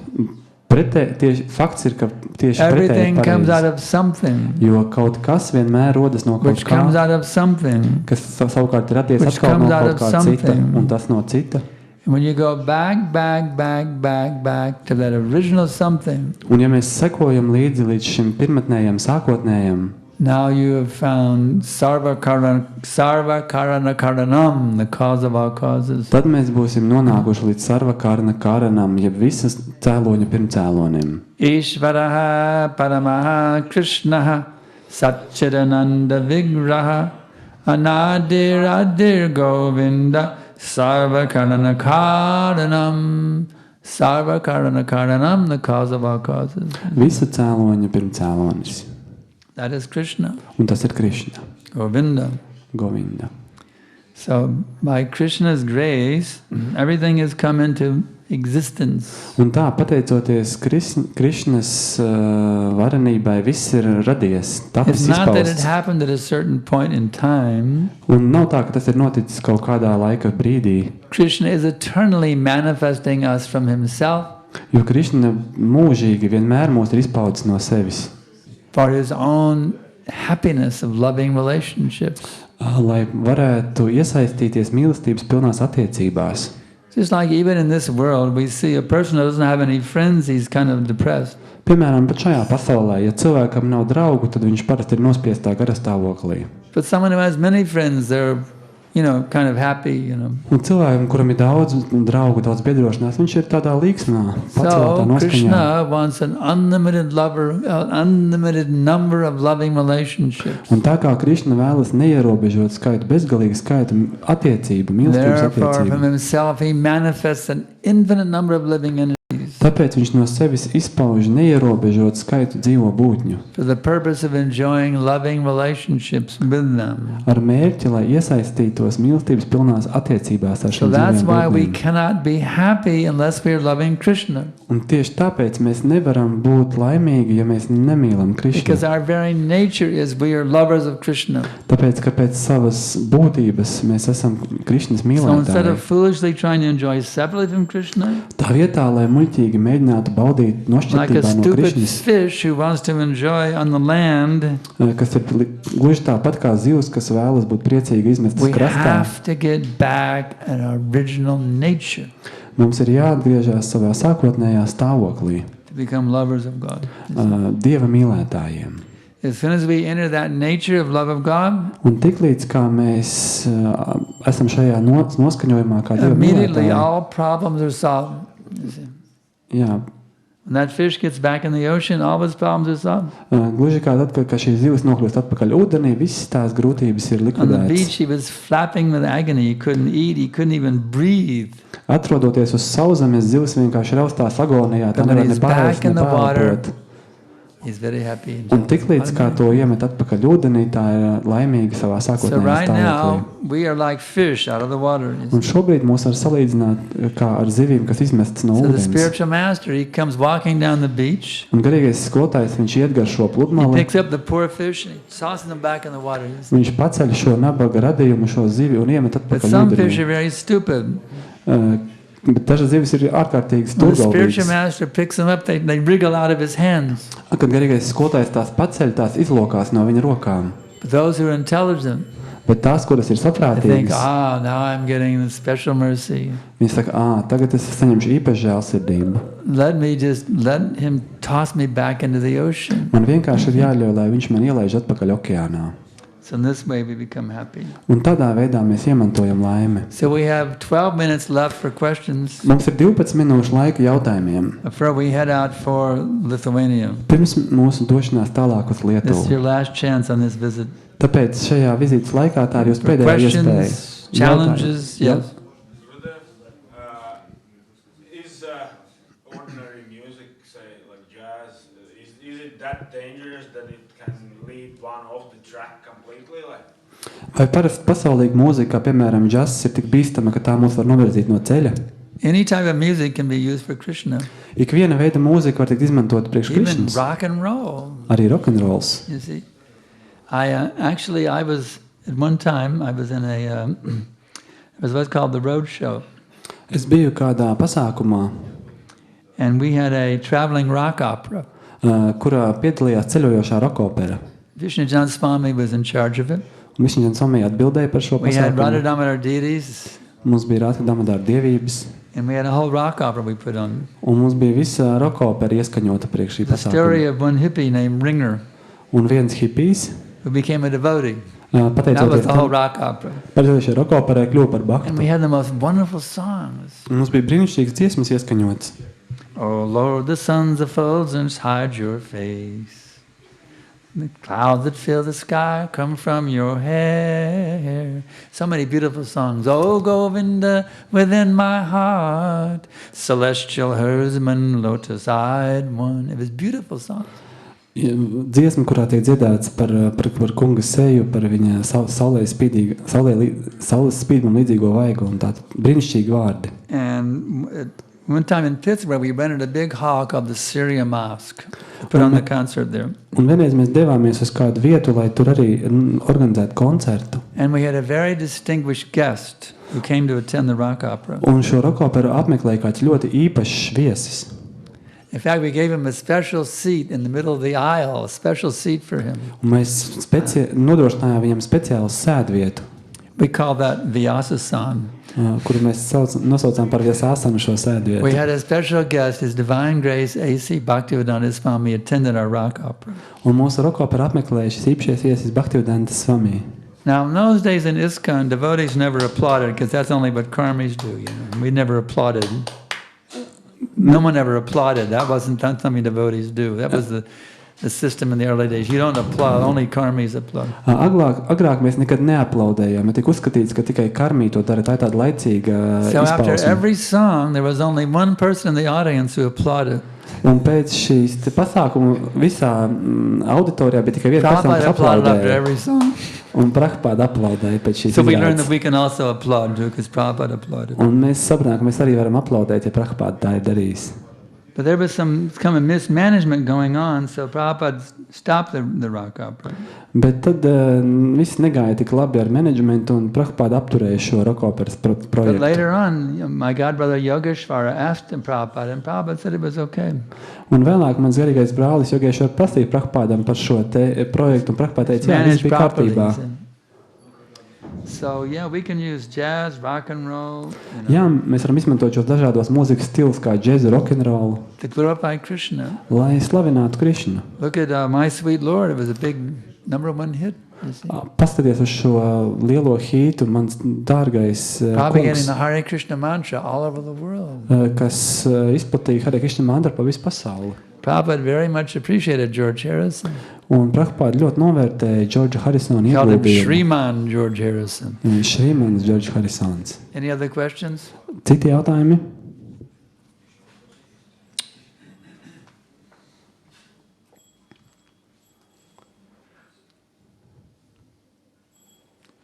Fakts ir, ka tieši Everything pretēji comes out pareizi. of something, Jo kaut kas vienmēr rodas no kaut which comes kā, out of something. kas savukārt ir radies Which atkal no comes out kaut of kā cita, something. un tas no cita. And when you go back to that original something, Un ja mēs sekojam līdzi šim pirmatnējam, sākotnējam, now you have found sarva karana karanam, the cause of all causes. tad mēs būsim nonākuši līdz sarvakārna karanam, jeb visas cēloņa pirmcēlonim. Ishvaraha paramaha krishnaha satchidananda vigraha anadir adir govinda sarva karana karanam. Sarva karana karanam, the cause of all causes. Visa cēloņa pirmcēlonis. That is Krishna, Un tas ir Krišna, Govinda. Govinda. So by Krishna's grace, everything has come into existence. Un tā, pateicoties Krišnas varenībai, viss ir radies, tapis It's not that it izpausts. happened at a certain point in time. Un nav tā, ka tas ir noticis kaut kādā laika brīdī, Krishna is eternally manifesting us from himself jo Krišna mūžīgi vienmēr mūs ir izpaudzis no sevis, for his own happiness of loving relationships. lai varētu iesaistīties mīlestības pilnās attiecībās. Just like even in this world, we see a person who doesn't have any friends, he's kind of depressed. Piemēram, pat šajā pasaulē, ja cilvēkam nav draugu, tad viņš parasti ir nospiestā garastāvoklī. But someone who has many friends, they're, kind of happy, Un cilvēkam, kuram ir daudz draugu, daudz biedrošanās, viņš ir tādā līksmā, paceltā So noskaņā. Krishna wants an unlimited number of loving relationships. Un tā kā Krišna vēlas neierobežot skaitu, bezgalīgu skaitu attiecību, mīlestības Therefore, from attiecību, himself, he manifests an infinite number of living entities tāpēc viņš no sevis izpauž neierobežot skaitu dzīvo būtņu, for the purpose of enjoying loving relationships with them. ar mērķi, lai iesaistītos mīlestības pilnās attiecībās ar So šiem that's why we dzīviem būtņiem. cannot be happy unless we are loving Krishna. Un tieši tāpēc mēs nevaram būt laimīgi, ja mēs nemīlam Because Krišnu. our very nature is we are lovers of Krishna. Tāpēc, ka pēc savas būtības mēs esam Krišnas So instead mīlētāji. of foolishly trying to enjoy separately from Krishna, Tā vietā, lai muļķīgi mēģinātu baudīt like a nošķirtībā no stupid Krišnas, fish who wants to enjoy on the land, kas ir gluži tāpat kā zivs, kas vēlas būt priecīgi izmestas we krastā, have to get back at our original nature mums ir jāatgriežas savā sākotnējā stāvoklī, to become lovers of God. Dieva mīlētājiem. As soon as we enter that nature of love of God, Un tiklīdz kā mēs esam šajā noskaņojumā kā Dieva immediately mīlētāji, all problems are solved. You see. jā, When that fish gets back in the ocean, all his problems are solved. gluži kā tad, kad šī zivs nokļūst atpakaļ ūdenī, visas tās grūtības ir On the likvidētas. beach, he was flapping with agony. He couldn't eat. He couldn't even breathe. Atrodoties uz sauszemes, zivs vienkārši raustās agonijā, tā But when nevar ne he's back pārēst, in ne the water, pārelpot. he's very happy. Un tiklīdz kā to iemet atpakaļ ūdenī, tā ir laimīga savā So sākotnējā right stāvoklī. now, we are like fish out of the water. You see. Un šobrīd mūs var salīdzināt kā ar zivīm, kas izmestas no So the ūdens. spiritual master, he comes walking down the beach. Un garīgais skolotājs, viņš iet gar šo He pludmali, picks up the poor fish and he tosses them back in the water. You see. viņš paceļ šo nabaga radījumu, šo zivi un iemet But atpakaļ some fish ūdenī. are very stupid. Bet dažas zivis ir ārkārtīgi When the spiritual stūrgalvīgas. master picks them up, they wriggle out of his hands. Kad garīgais skolotājs tās paceļ, tās izlokās no viņa rokām. But those who are intelligent, Bet tās, kuras ir they think, saprātīgas, now I'm getting the special mercy. viņi saka, tagad es saņemšu īpašu žēlsirdību. Let him toss me back into the ocean. Man vienkārši ir jāļauj, lai viņš man ielaiž atpakaļ okeānā. So in this way we become happy. Un tādā veidā mēs iemantojam laimi. So we have 12 minutes left for questions Mums ir 12 minūšu laika jautājumiem. before we head out for Lithuania. Pirms mūsu došanās tālāk uz This is Lietuvu. your last chance on this visit. Tāpēc šajā vizītes laikā tā ir jūsu For pēdējā iespēja. questions, challenges, Jautājumi. yes. Gurudev, is ordinary music, say like jazz, is it that dangerous that it can lead one off the track completely? Like, Vai parasti pasaulīga mūzika, kā piemēram džazs, ir tik bīstama, ka tā mūs var novirzīt no ceļa? Any type of music can be used for Krishna. Ikviena veida mūzika var tikt izmantot priekš Even Krišnas. rock and roll, Arī rokenrols. you see. I was, at one time, I was in it was what's called the road show. Es biju kādā pasākumā, and we had a traveling rock opera. kurā piedalījās ceļojošā rokopera. Vishnujan Swami was in charge of it. Vishnujan Swami atbildēja par šo We had Radha pasākumu. Damodar deities, Mums bija Radha Damodar dievības, and we had a whole rock opera we put on. un mums bija visa rokopera ieskaņota priekš šī The story pasākuma. of one hippie named Ringer, Un viens hipijs, who became a devotee. That was pateicoties the whole rock opera. šai rokoperai, kļuva par And baktu. we had the most wonderful songs. Un mums bija brīnišķīgas dziesmas ieskaņotas. Oh Lord, the sons of Fulgens hide your face. The clouds that fill the sky come from your hair. So many beautiful songs. Oh Govinda, within my heart, celestial herdsman, lotus-eyed one. It was beautiful songs. Dziesma, kurā tiek dziedāts par kunga seju, par viņa saules spīdumam līdzīgo vaigu, un tādi brīnišķīgi vārdi. And one time in Pittsburgh, we rented a big hall called the Syria Mosque. Put on the concert there. Un vienreiz mēs devāmies uz kādu vietu, lai tur arī organizētu koncertu. And we had a very distinguished guest who came to attend the rock opera. Un šo rokoperu apmeklēja kāds ļoti īpašs viesis. In fact, we gave him a special seat in the middle of the aisle, a special seat for him. Un mēs nodrošinājām viņam speciālu sēdvietu, We call that Vyasa-san. kuru mēs nosaucām par Vyasāsanu šo We sēdvietu. had a special guest, His Divine Grace A.C. Bhaktivedanta Swami attended our rock opera. Un mūsu rokoperu apmeklēja šis īpašais viesis Bhaktivedanta Swami. Now, in those days in ISKCON, devotees never applauded because that's only what karmis do. You know, we never applauded. No one ever applauded. That wasn't something devotees do. That was the system in the early days. You don't applaud. Only karmis applaud. Agrāk mēs nekad neaplaudējām, jo tika uzskatīts, ka tikai karmī to dara. Tā ir tāda laicīga So after izpausme. every song, there was only one person in the audience who applauded. Un pēc šīs pasākuma visā auditorijā bija tikai viena persona, Prabhupada kas applauded after aplaudēja. every song. Un Prabhupada aplaudēja pēc šīs So we learned that izrādes. we can also applaud too, because Prabhupada applauded. Un mēs sapratām, ka mēs arī varam aplaudēt, ja Prabhupada tā ir darījis. But there was some kind of mismanagement going on, so Prabhupada stopped the rock opera. Bet tad viss negāja tik labi ar menedžmentu, un Prabhupada apturēja šo rokoperas But projektu. later on, my godbrother Yogeshvara asked him Prabhupada, and Prabhupada said it was okay. Un vēlāk mans garīgais brālis Jogeshvara prasīja Prabhupadam par šo te projektu, un Prabhupada teica, jā, viss Managed bija properly. kārtībā. he said. So yeah, we can use jazz, rock and roll, you know, Jā, mēs varam izmantot šos dažādos mūzikas stilus kā džēzu, rokenrolu, to glorify Krishna. lai slavinātu Krišnu. Look at My Sweet Lord. It was a big #1 hit. You see? Paskaties uz šo lielo hītu, mans dārgais Propagating kungs, the Hare Krishna mantra all over the world. kas izplatīja Hare Krishna mantru pa visu pasauli. Prabhupada very much appreciated George Harrison. Un Prabhupada ļoti novērtēja Džordža Harisona Called him ieguldījumu. Shriman George Harrison. Šrīmanis Džordžs Harisons. Any other questions? Citi jautājumi?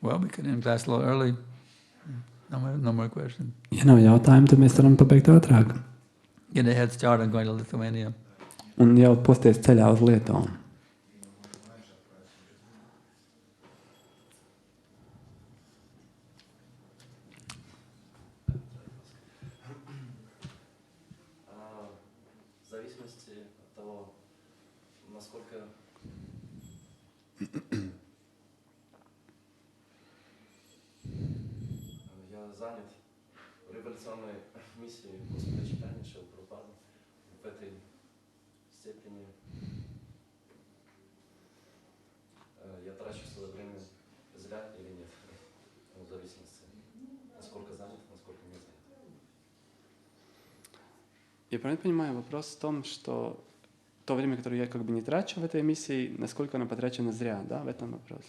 Well, we could end class a little early. No more questions. Ja nav jautājumu, tad mēs varam pabeigt ātrāk. Get a head start on going to Lithuania. Un jau posties ceļā uz Lietuvu. В зависимости от того, насколько я занят революционной миссией Господа Чайтаньи Шрилы Прабхупады, в этой степени я трачу свое время зря или нет, в зависимости, насколько занят, насколько не занят. Я правильно понимаю, вопрос в том, что то время, которое я как бы не трачу в этой миссии, насколько оно потрачено зря, да, в этом вопрос?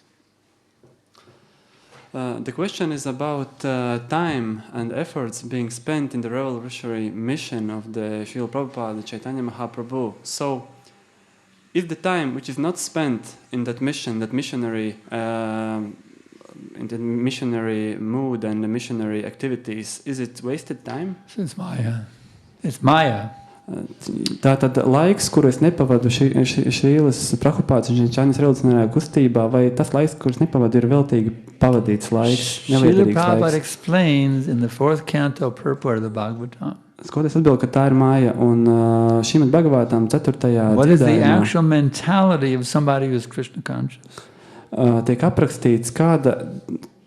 The question is about time and efforts being spent in the revolutionary mission of the Srila Prabhupada, Chaitanya Mahaprabhu. So, if the time which is not spent in that mission, that missionary, in the missionary mood and the missionary activities, is it wasted time? So it's Maya. It's Maya. Tātad laiks, kuru es nepavadu Šrīlas Prabhupādas un Čainas revolucionārajā kustībā, vai tas laiks, kurus nepavadu, ir veltīgi pavadīts laiks, Srila neliederīgs Prabhupada laiks? explains in the 4th canto purport of the Bhagavatam. Skoties atbild, ka tā ir māja, un šīm Bhagavatam 4. What is the dziedājumā actual mentality of somebody who is Krishna conscious? Tiek aprakstīts,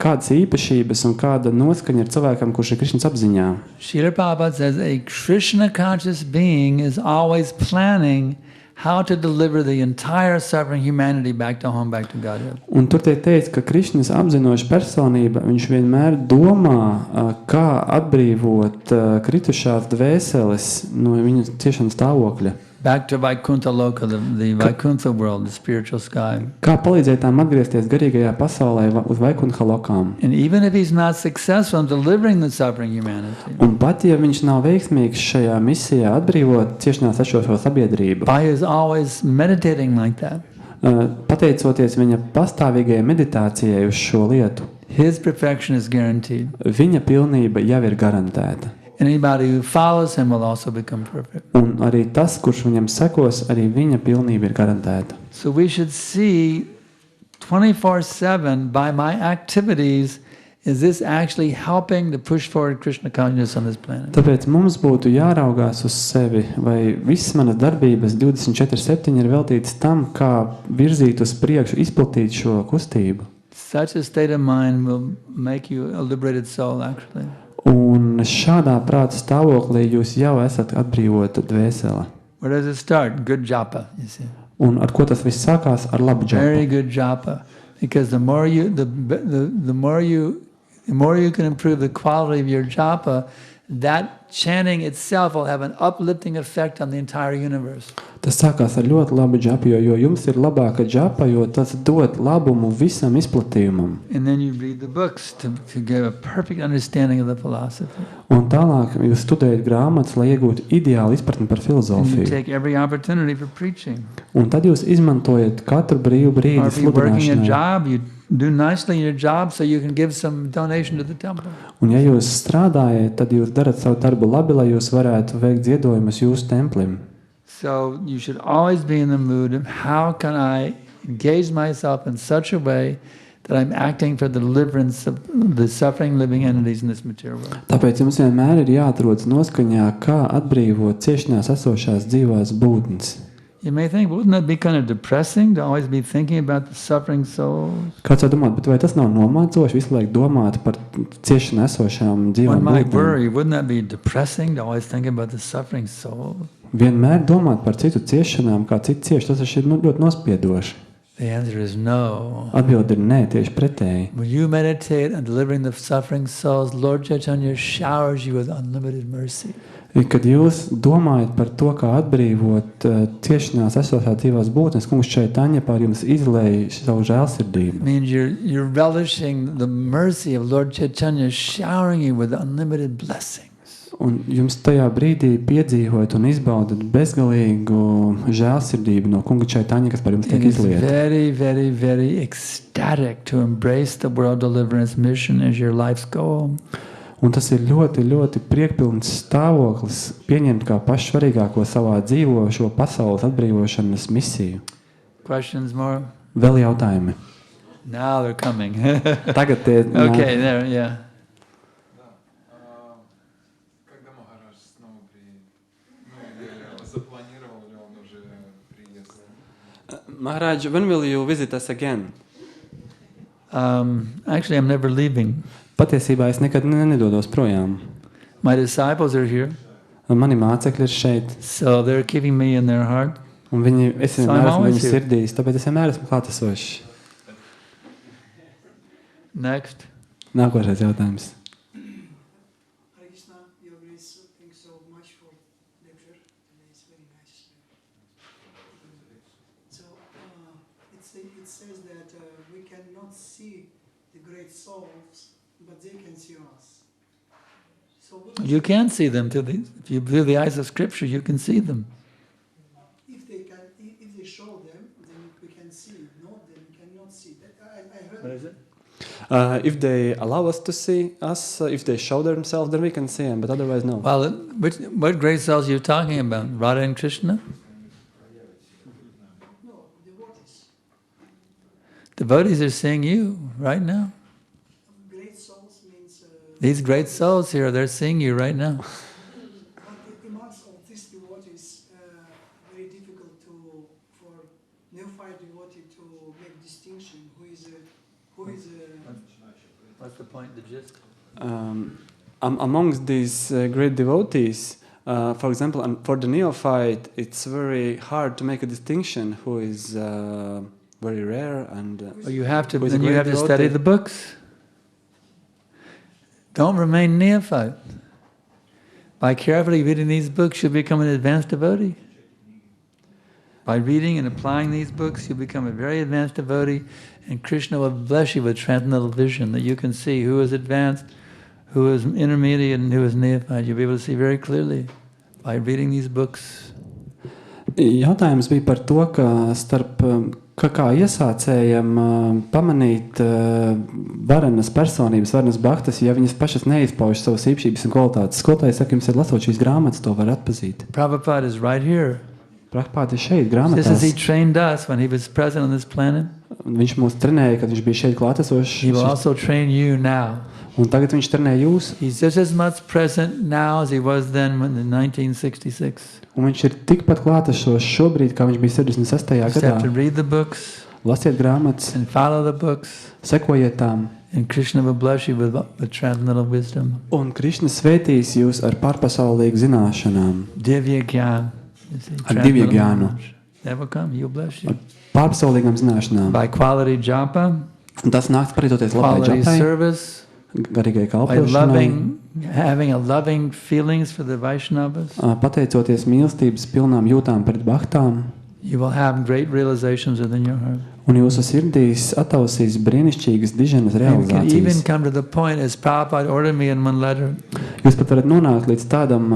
kādas īpašības un kāda noskaņa ir cilvēkam, kurš ir Krišnas apziņā. Srila Prabhupada says a Krishna conscious being is always planning how to deliver the entire suffering humanity back to home, back to Godhead. Un tur tiek teikts, ka Krišnas apzinoša personība, viņš vienmēr domā, kā atbrīvot kritušās dvēseles no viņa ciešanas stāvokļa. Back to Vaikuntha Loka, the Vaikuntha world, the spiritual sky. Kā palīdzēt tām atgriezties garīgajā pasaulē uz Vaikuntha lokām. And even if he's not successful in delivering the suffering humanity, Un pat, ja viņš nav veiksmīgs šajā misijā atbrīvot ciešanās esošo sabiedrību, by his always meditating like that, pateicoties viņa pastāvīgajai meditācijai uz šo lietu, his perfection is guaranteed. viņa pilnība jau ir garantēta. Anybody who follows him will also become perfect. Un arī tas, kurš viņam sekos, arī viņa pilnība ir garantēta. So we should see 24/7 by my activities, is this actually helping to push forward Krishna consciousness on this planet? Tāpēc mums būtu jāraugās uz sevi, vai visas manas darbības 24/7 ir veltītas tam, kā virzīt uz priekšu, izplatīt šo kustību. Such a state of mind will make you a liberated soul, actually. Un šādā prāta stāvoklī jūs jau esat atbrīvota dvēsele. Where does it start? Good japa, you see. Un ar ko tas viss sākās? Ar labu Very džapu. good japa, because the more you can improve the quality of your japa, that chanting itself will have an uplifting effect on the entire universe. Tas sākās ar ļoti labu džapu, jo jums ir labāka džapa, jo tas dod labumu visam izplatījumam. And then you read the books to get a perfect understanding of the philosophy. Un tālāk jūs studējat grāmatas, lai iegūtu ideālu izpratni par And you filozofiju. take every opportunity for preaching. Un tad jūs izmantojat katru brīvu brīdi Or if you're working a sludināšanai. job, you do nicely in your job so you can give some donation to the temple. Un ja jūs strādājat, tad jūs darat savu darbu labi, lai jūs varētu veikt ziedojumus jūsu templim. So you should always be in the mood of how can I engage myself in such a way that I'm acting for the deliverance of the suffering living entities in this material world. Tāpēc jums vienmēr ir jāatrodas noskaņā, kā atbrīvot ciešanās esošās dzīvās būtnes. You may think, wouldn't that be kind of depressing to always be thinking about the suffering souls? Kāds var domāt, bet vai tas nav nomācoši visu laiku domāt par ciešanā esošām dzīvām One might būtnēm? worry, wouldn't that be depressing to always think about the suffering souls? Vienmēr domāt par citu ciešanām, kā citu cieši, tas ir ļoti nospiedoši. The answer is no. Atbilde ir nē, tieši pretēji. When you meditate on delivering the suffering souls, Lord Chaitanya showers you with unlimited mercy. Kad jūs domājat par to, kā atbrīvot ciešanās esošā dzīvās būtnes, kungs Čaitanya pār jums izlēja savu žēlsirdību. It means you're relishing the mercy of Lord Chaitanya showering you with unlimited blessings. Un jums tajā brīdī piedzīvojat un izbaudat bezgalīgu žēlsirdību no kunga Čaitanya, kas par jums tiek It is izlieta. very, very, very ecstatic to embrace the world deliverance mission as your life's goal. Un tas ir ļoti, ļoti priekpilns stāvoklis pieņemt kā pašu svarīgāko savā dzīvo šo pasaules atbrīvošanas misiju. Questions more? Vēl jautājumi? Now they're coming. Tagad tie Okay, there, yeah. Когда Махарадж снова приедет? Ну, или запланировал ли он уже приезд? Maharaj, when will you visit us again? Actually, I'm never leaving. Patiesībā es nekad nedodos projām. My disciples are here, Mani mācekļi ir šeit, so they're keeping me in their heart. un es So I'm vienmēr esmu always viņu here. sirdīs, tāpēc es vienmēr esmu klātesošs. Next. Nākošais jautājums. Hare Krishna, Your Grace, thank you so much for lecture. It's very nice. So it says that we cannot see the great souls, but they can see us. So You can see them if you through the eyes of Scripture. You can see them. if they show them, then we can see. No, then we cannot see. I heard. What is it? If they allow us to see us, if they show themselves, then we can see them, but otherwise, no. Well, what great souls are you talking about? Radha and Krishna? No, devotees. Devotees are seeing you right now. Great souls means. These great souls here, they're seeing you right now. But amongst all these devotees, very difficult for neophyte devotee to make distinction who is What's the point, the gist? Amongst these great devotees, for example, for the neophyte, it's very hard to make a distinction who is very rare and. Well, you have to. Who is a Then you great have to study devotee. the books. Don't remain neophyte. By carefully reading these books, you'll become an advanced devotee. By reading and applying these books, you'll become a very advanced devotee, and Krishna will bless you with transcendental vision that you can see who is advanced, who is intermediate, and who is neophyte. You'll be able to see very clearly by reading these books. Jautājums bija par to, kā iesācējam pamanīt varenas personības, varenas bhaktas, ja viņas pašas neizpauž savas īpašības un kvalitātes. Skolotāji saka, jums ir lasot šīs grāmatas, to var atpazīt. Prabhupada is right here. Prabhupada ir šeit, Just as he grāmatās. trained us when he was present on this planet, Viņš mūs trenēja, kad viņš bija šeit klātesošs. he will also train you now. Un tagad viņš trenē jūs, He's just as much present now as he was then in 1966. un viņš ir tikpat klātesošs šobrīd, kā viņš bija 66. You just have to gadā. read the books Lasiet grāmatas, and follow the books, sekojiet tām, and Krishna will bless you with transcendental wisdom. un Krišna svētīs jūs ar pārpasaulīgu zināšanām, Divya Gyan. ar divju gyānu, That will come, he'll bless you. pārpasaulīgām zināšanām. By quality japa, Un tas nāks parītoties labai quality džapai, service, garīgai by kalpošanai, having a loving feelings for the Vaishnavas, pateicoties mīlestības pilnām jūtām pret bahtām, you will have great realizations within your heart. un jūsu sirdīs attausīs brīnišķīgas diženas You can even realizācijas. come to the point, as Prabhupada ordered me in one letter, Jūs pat varat nonākt līdz tādam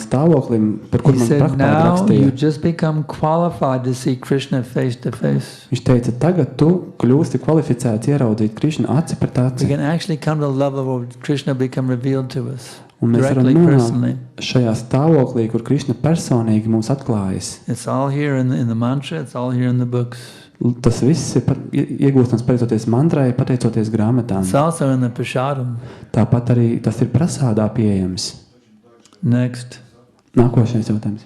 stāvoklim, par kur he man said, Prabhupada now you rakstīja. just become qualified to see Krishna face to face. Viņš teica, tagad tu kļūsti kvalificēts ieraudzīt Krišnu aci pret We aci. can actually come to the level where Krishna become revealed to us Un mēs varam directly, nonākt personally. šajā stāvoklī, kur Krišna personīgi mums atklājas. It's all here in the mantra, it's all here in the books. Tas viss ir iegūstams pateicoties mantrai, pateicoties grāmatām. It's also in the prasadam. Tāpat arī tas ir prasādā pieejams. Next. Nākošais jautājums.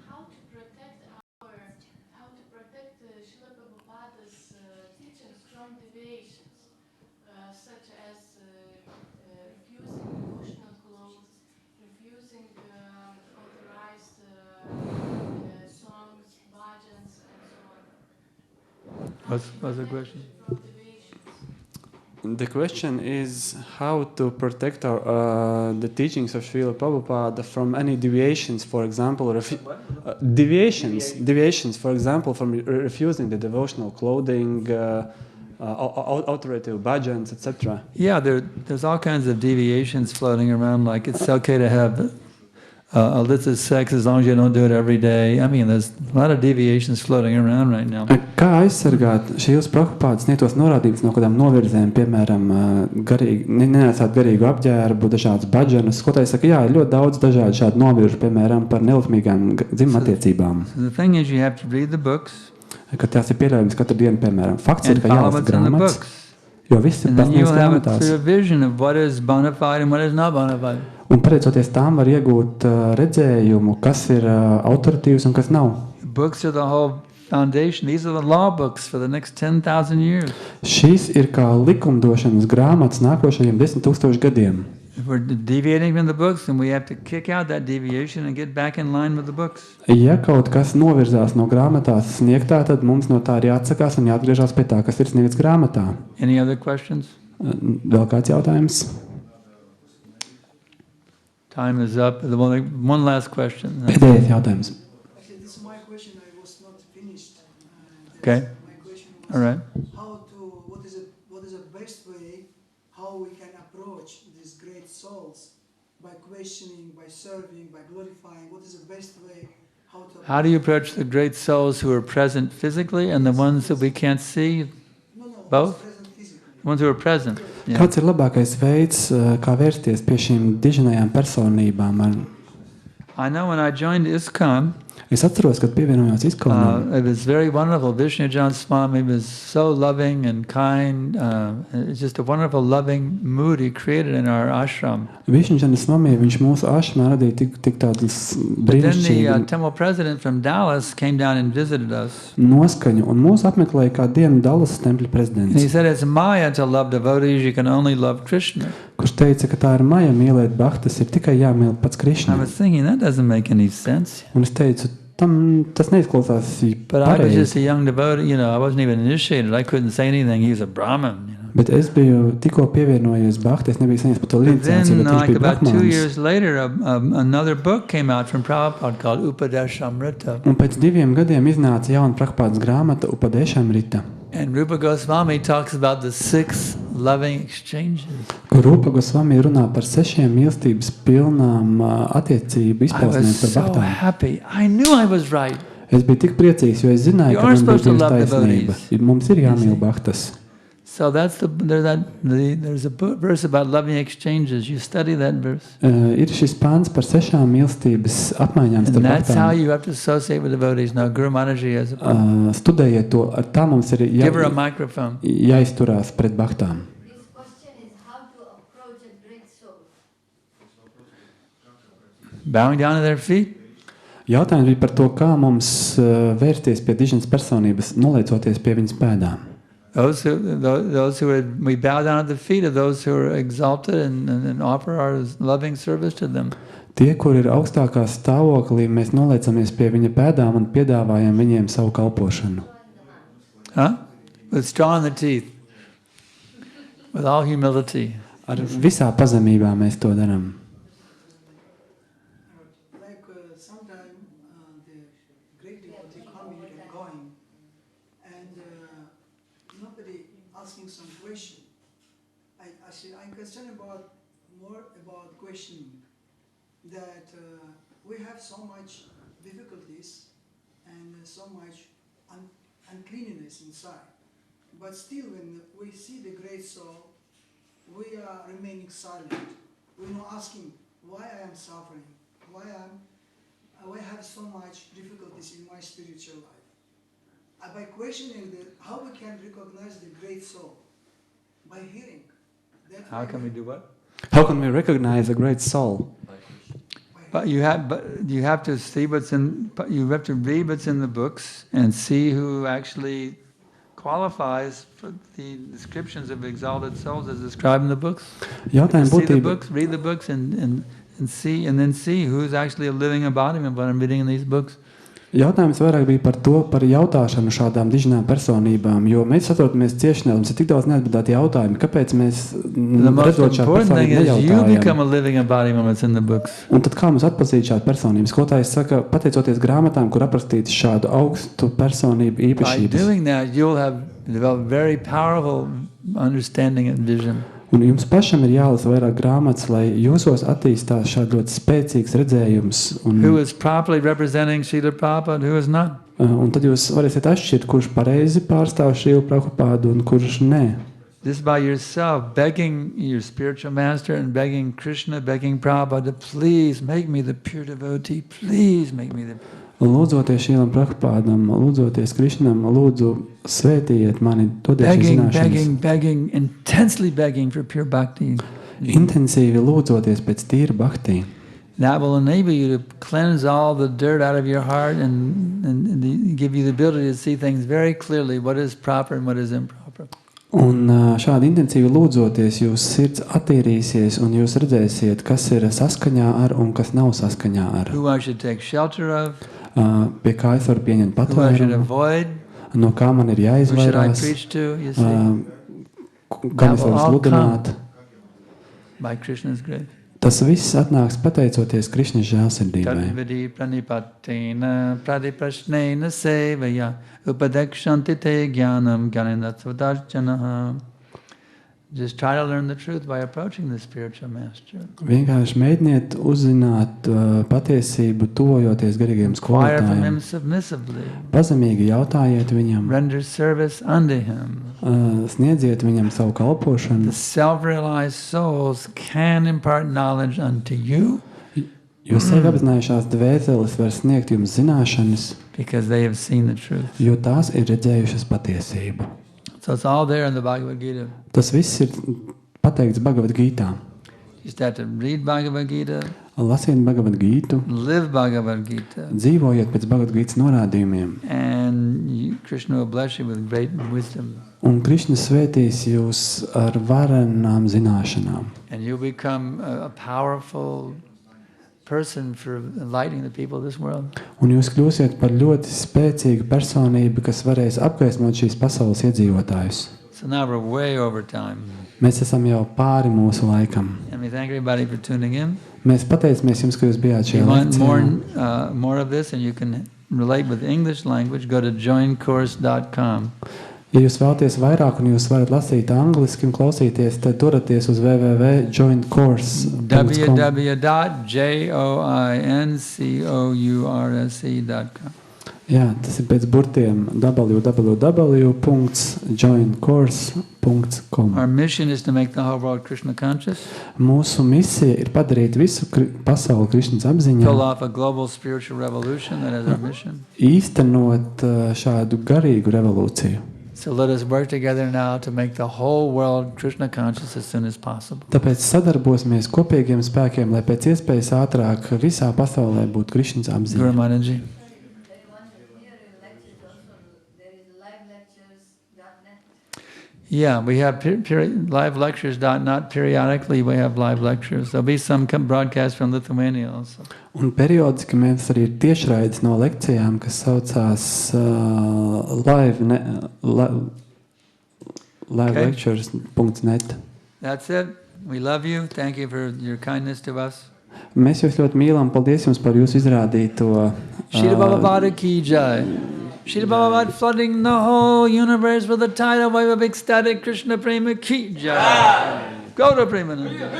How to protect Srila Prabhupada's teachings from deviations, such as refusing devotional clothes, refusing authorized songs, bhajans, and so on. What's the question? From deviations. The question is how to protect the teachings of Srila Prabhupada from any deviations, for example, deviations, for example, from refusing the devotional clothing, authoritative bhajans, etc. Yeah, there's all kinds of deviations floating around, like it's okay to have illicit sex as long as you don't do it every day. I mean, there's a lot of deviations floating around right now. Kā aizsargāt šīs Prabhupādas sniegtos norādījumus no kādām novirzēm, piemēram, nenesāt garīgu apģērbu, dažādas bhajanas? Skotājs saka, jā, ir ļoti daudz dažādu šādu novirzu, piemēram, par nelikumīgām dzimuma attiecībām. So the thing is, you have to read the books Ka tās ir pieļaujams katru dienu, piemēram. Fakts ir, and ka follow jālasa what's in the grāmatas, books. jo viss ir And then you pasniegts will have a grāmatās. clear vision of what is bona fide and what is not bona fide. Un pateicoties tām var iegūt redzējumu, kas ir autoritīvs un kas nav. The books are the whole foundation. These are the law books for the next 10,000 years. Šīs ir kā likumdošanas grāmatas nākošajiem 10,000 gadiem. If we're deviating from the books, then we have to kick out that deviation and get back in line with the books. Ja kaut kas novirzās no grāmatās sniegtā, tad mums no tā ir jāatsakās un jāatgriežas pie tā, kas ir sniegts grāmatā. Any other questions? Vēl kāds jautājums? Time is up. One last question. Pēdējais jautājums. Actually, this is my question. I was not finished. Okay. My question was All right. what is the best way how we can approach these great souls by questioning, by serving, by glorifying. What is the best way How do you approach the great souls who are present physically and the ones that we can't see? Both? The ones who are present. Yeah. Kāds ir labākais veids, kā vērsties pie šīm diženajām personībām? I know when I joined ISKCON, Es atceros, kad pievienojos ISKCONam. it was very wonderful. Vishnujan Swami was so loving and kind. It's just a wonderful, loving mood he created in our ashram. Vishnujan Swami, viņš mūsu ashramā radīja tik tādas But then the brīnišķīgas temple president from Dallas came down and visited us. noskaņu, un mūs apmeklēja kā dienu Dallas tempļa And he prezidents, said, it's Maya to love devotees, you can only love Krishna. kurš teica, ka tā ir maja mīlēt bhaktas, ir tikai jāmīl pats I Krišna. was thinking, that doesn't make any sense. Un es teicu, tas neizklausās But I was just pareizi. a young devotee, I wasn't even initiated. I couldn't say anything. He was a Brahmin, Bet es biju tikko pievienojies bhaktai, es nebiju saņēmis par to But licenciju, then, bet viņš like bija about 2 brahmāns. years later, another book came out from Prabhupada called Upadeshamrita. Un pēc 2 gadiem iznāca jauna Prabhupādas grāmata Upadeshamrita, And Rupa Goswami talks about the 6 loving exchanges. kur Rupa Gosvami runā par 6 mīlestības pilnām attiecību I izpausmēm was par so bhaktām. happy. I knew I was right. Es biju tik priecīgs, jo es zināju, You ka are man bija supposed to bijusi love taisnība. devotees. Mums ir jāmīl see. bhaktas. So there's a verse about loving exchanges. You study that verse. Ir šis pāns par 6 mīlestības apmaiņām And starp that's how bhaktām. you have to associate with devotees. Now, Guru Maharaji has a Studējiet to, ar tā mums ir give her a microphone. jāizturās pret bhaktām. His question is how to approach a great soul. Bowing down to their feet. Jautājums bija par to, kā mums vērsties pie diženas personības, noliecoties pie viņas pēdām. Those who we bow down at the feet of those who are exalted and offer our loving service to them. Tie, kur ir augstākā stāvoklī, mēs noliecamies pie viņa pēdām un piedāvājam viņiem savu kalpošanu. Huh? With straw in the teeth. With all humility. Ar visā pazemībā mēs to darām. Like sometime the great devotee coming and going, and nobody asking some question. I'm concerned about more about questioning. That we have so much difficulties and so much uncleanness inside. But still, when we see the great soul, we are remaining silent. We're not asking why I am suffering, why I have so much difficulties in my spiritual life. By questioning how we can recognize the great soul, by hearing. How can we do what? How can we recognize a great soul? But you have to see what's in. You have to read what's in the books and see who actually qualifies for the descriptions of exalted souls as described in the books. Jautājums See the būtība. books, read the books, and see, and then see who's actually a living embodiment of what I'm reading in these books. Jautājums vairāk bija par to, par jautāšanu šādām diženām personībām, jo mēs atrodamies ciešanā, mums ir tik daudz neatbildēti jautājumi, kāpēc mēs The most redzot šādu important thing personību is you become nejautājam. a living embodiment of what's in the books. Un tad kā mums atpazīt šādu personību? Skotājs saka, pateicoties grāmatām, kur aprakstīts šādu augstu personību By īpašības. doing that, you'll have developed very powerful understanding and vision. Un jums pašam ir jālasa vairāk grāmatas, lai jūsos attīstās šāds ļoti spēcīgs redzējums. Who is properly representing Srila Prabhupada, who is not. Un tad jūs varēsiet atšķirt, kurš pareizi pārstāv Srilu Prabhupādu un kurš nē. Just by yourself, begging your spiritual master and begging Krishna, begging Prabhupada, please make me the pure devotee, please make me the... Lūdzoties Šīlam Prabhupādam, lūdzoties Krišnam, lūdzu svētījiet mani, dodiet šīs Begging, zināšanas. begging, begging, intensely begging for pure bhakti. Intensīvi lūdzoties pēc tīra bhaktī. That will enable you to cleanse all the dirt out of your heart and give you the ability to see things very clearly, what is proper and what is improper. Un šādi intensīvi lūdzoties, jūs sirds attīrīsies un jūs redzēsiet, kas ir saskaņā ar un kas nav saskaņā ar. Who I should take shelter of, Pie kā es varu pieņemt who I should patvērumu, avoid, no kā man ir who should I jāizvairās, preach to, you see, kam es varu sludināt. by Krishna's grace. Tas viss atnāks pateicoties Krišņas žēlsirdībai. Tadvidi pranipatena pradiprasnena sevaya upadekshanti te jnanam gyanendatsvadarjanaha Just try to learn the truth by approaching the spiritual master. Vienkārši mēģiniet uzzināt patiesību, tuvojoties garīgiem Inquire from him skolotājiem. submissively. Pazemīgi jautājiet viņam, Render service unto him. sniedziet viņam savu kalpošanu. The self-realized souls can impart knowledge unto you Jo sevi apzinājušās dvēseles var sniegt jums zināšanas, because they have seen the truth. jo tās ir redzējušas patiesību. So it's all there in the Bhagavad Gita. Tas viss ir pateikts Bhagavad Gītā. You just have to read Bhagavad Gita, Lasiet Bhagavad Gītu, live Bhagavad Gita, dzīvojiet pēc Bhagavad Gītas norādījumiem, and Krishna will bless you with great wisdom. un Krišna svētīs jūs ar varenām zināšanām. And you'll become a powerful person for enlightening the people of this world. Un jūs kļūsiet par ļoti spēcīgu personību, kas varēs apgaismot šīs pasaules iedzīvotājus. So now we're way over time. Mēs esam jau pāri mūsu laikam. And we thank everybody for tuning in. Mēs pateicamies jums, ka jūs bijāt If you šajā want lekcijā. more of this and you can relate with the English language, go to joincourse.com. Ja jūs vēlaties vairāk un jūs varat lasīt angliski un klausīties, tad duraties uz www.joincourse.com. www.joincourse.com. Jā, tas ir pēc burtiem www.joincourse.com. Our mission is to make the whole world Krishna conscious, Mūsu misija ir padarīt visu pasauli Krišnas pull apziņā, off a global spiritual revolution. That is our mission. īstenot šādu garīgu revolūciju. So let us work together now to make the whole world Krishna conscious as soon as possible. Tāpēc sadarbosimies kopīgiem spēkiem, lai pēc iespējas ātrāk visā pasaulē būtu Krišnas Guru apziņa. Maharaji. They want to hear your lectures also. There is livelectures.net. Yeah, we have live lectures.net. Periodically we have live lectures. There'll be some broadcasts from Lithuania also. Un periodiski mēs arī ir tiešraides no lekcijām, kas saucās livelectures.net. That's it. We love you. Thank you for your kindness to us. Mēs jūs ļoti mīlam. Paldies jums par jūsu izrādīto. Shri Bhagavad Ki Jai. Shri Bhagavad flooding the whole universe with a tidal wave of ecstatic Krishna Prema Ki Jai. Go to Premananda.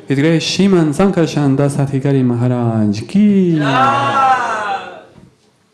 It great Shriman Sankarshan Das Adhikari Maharaj Ki.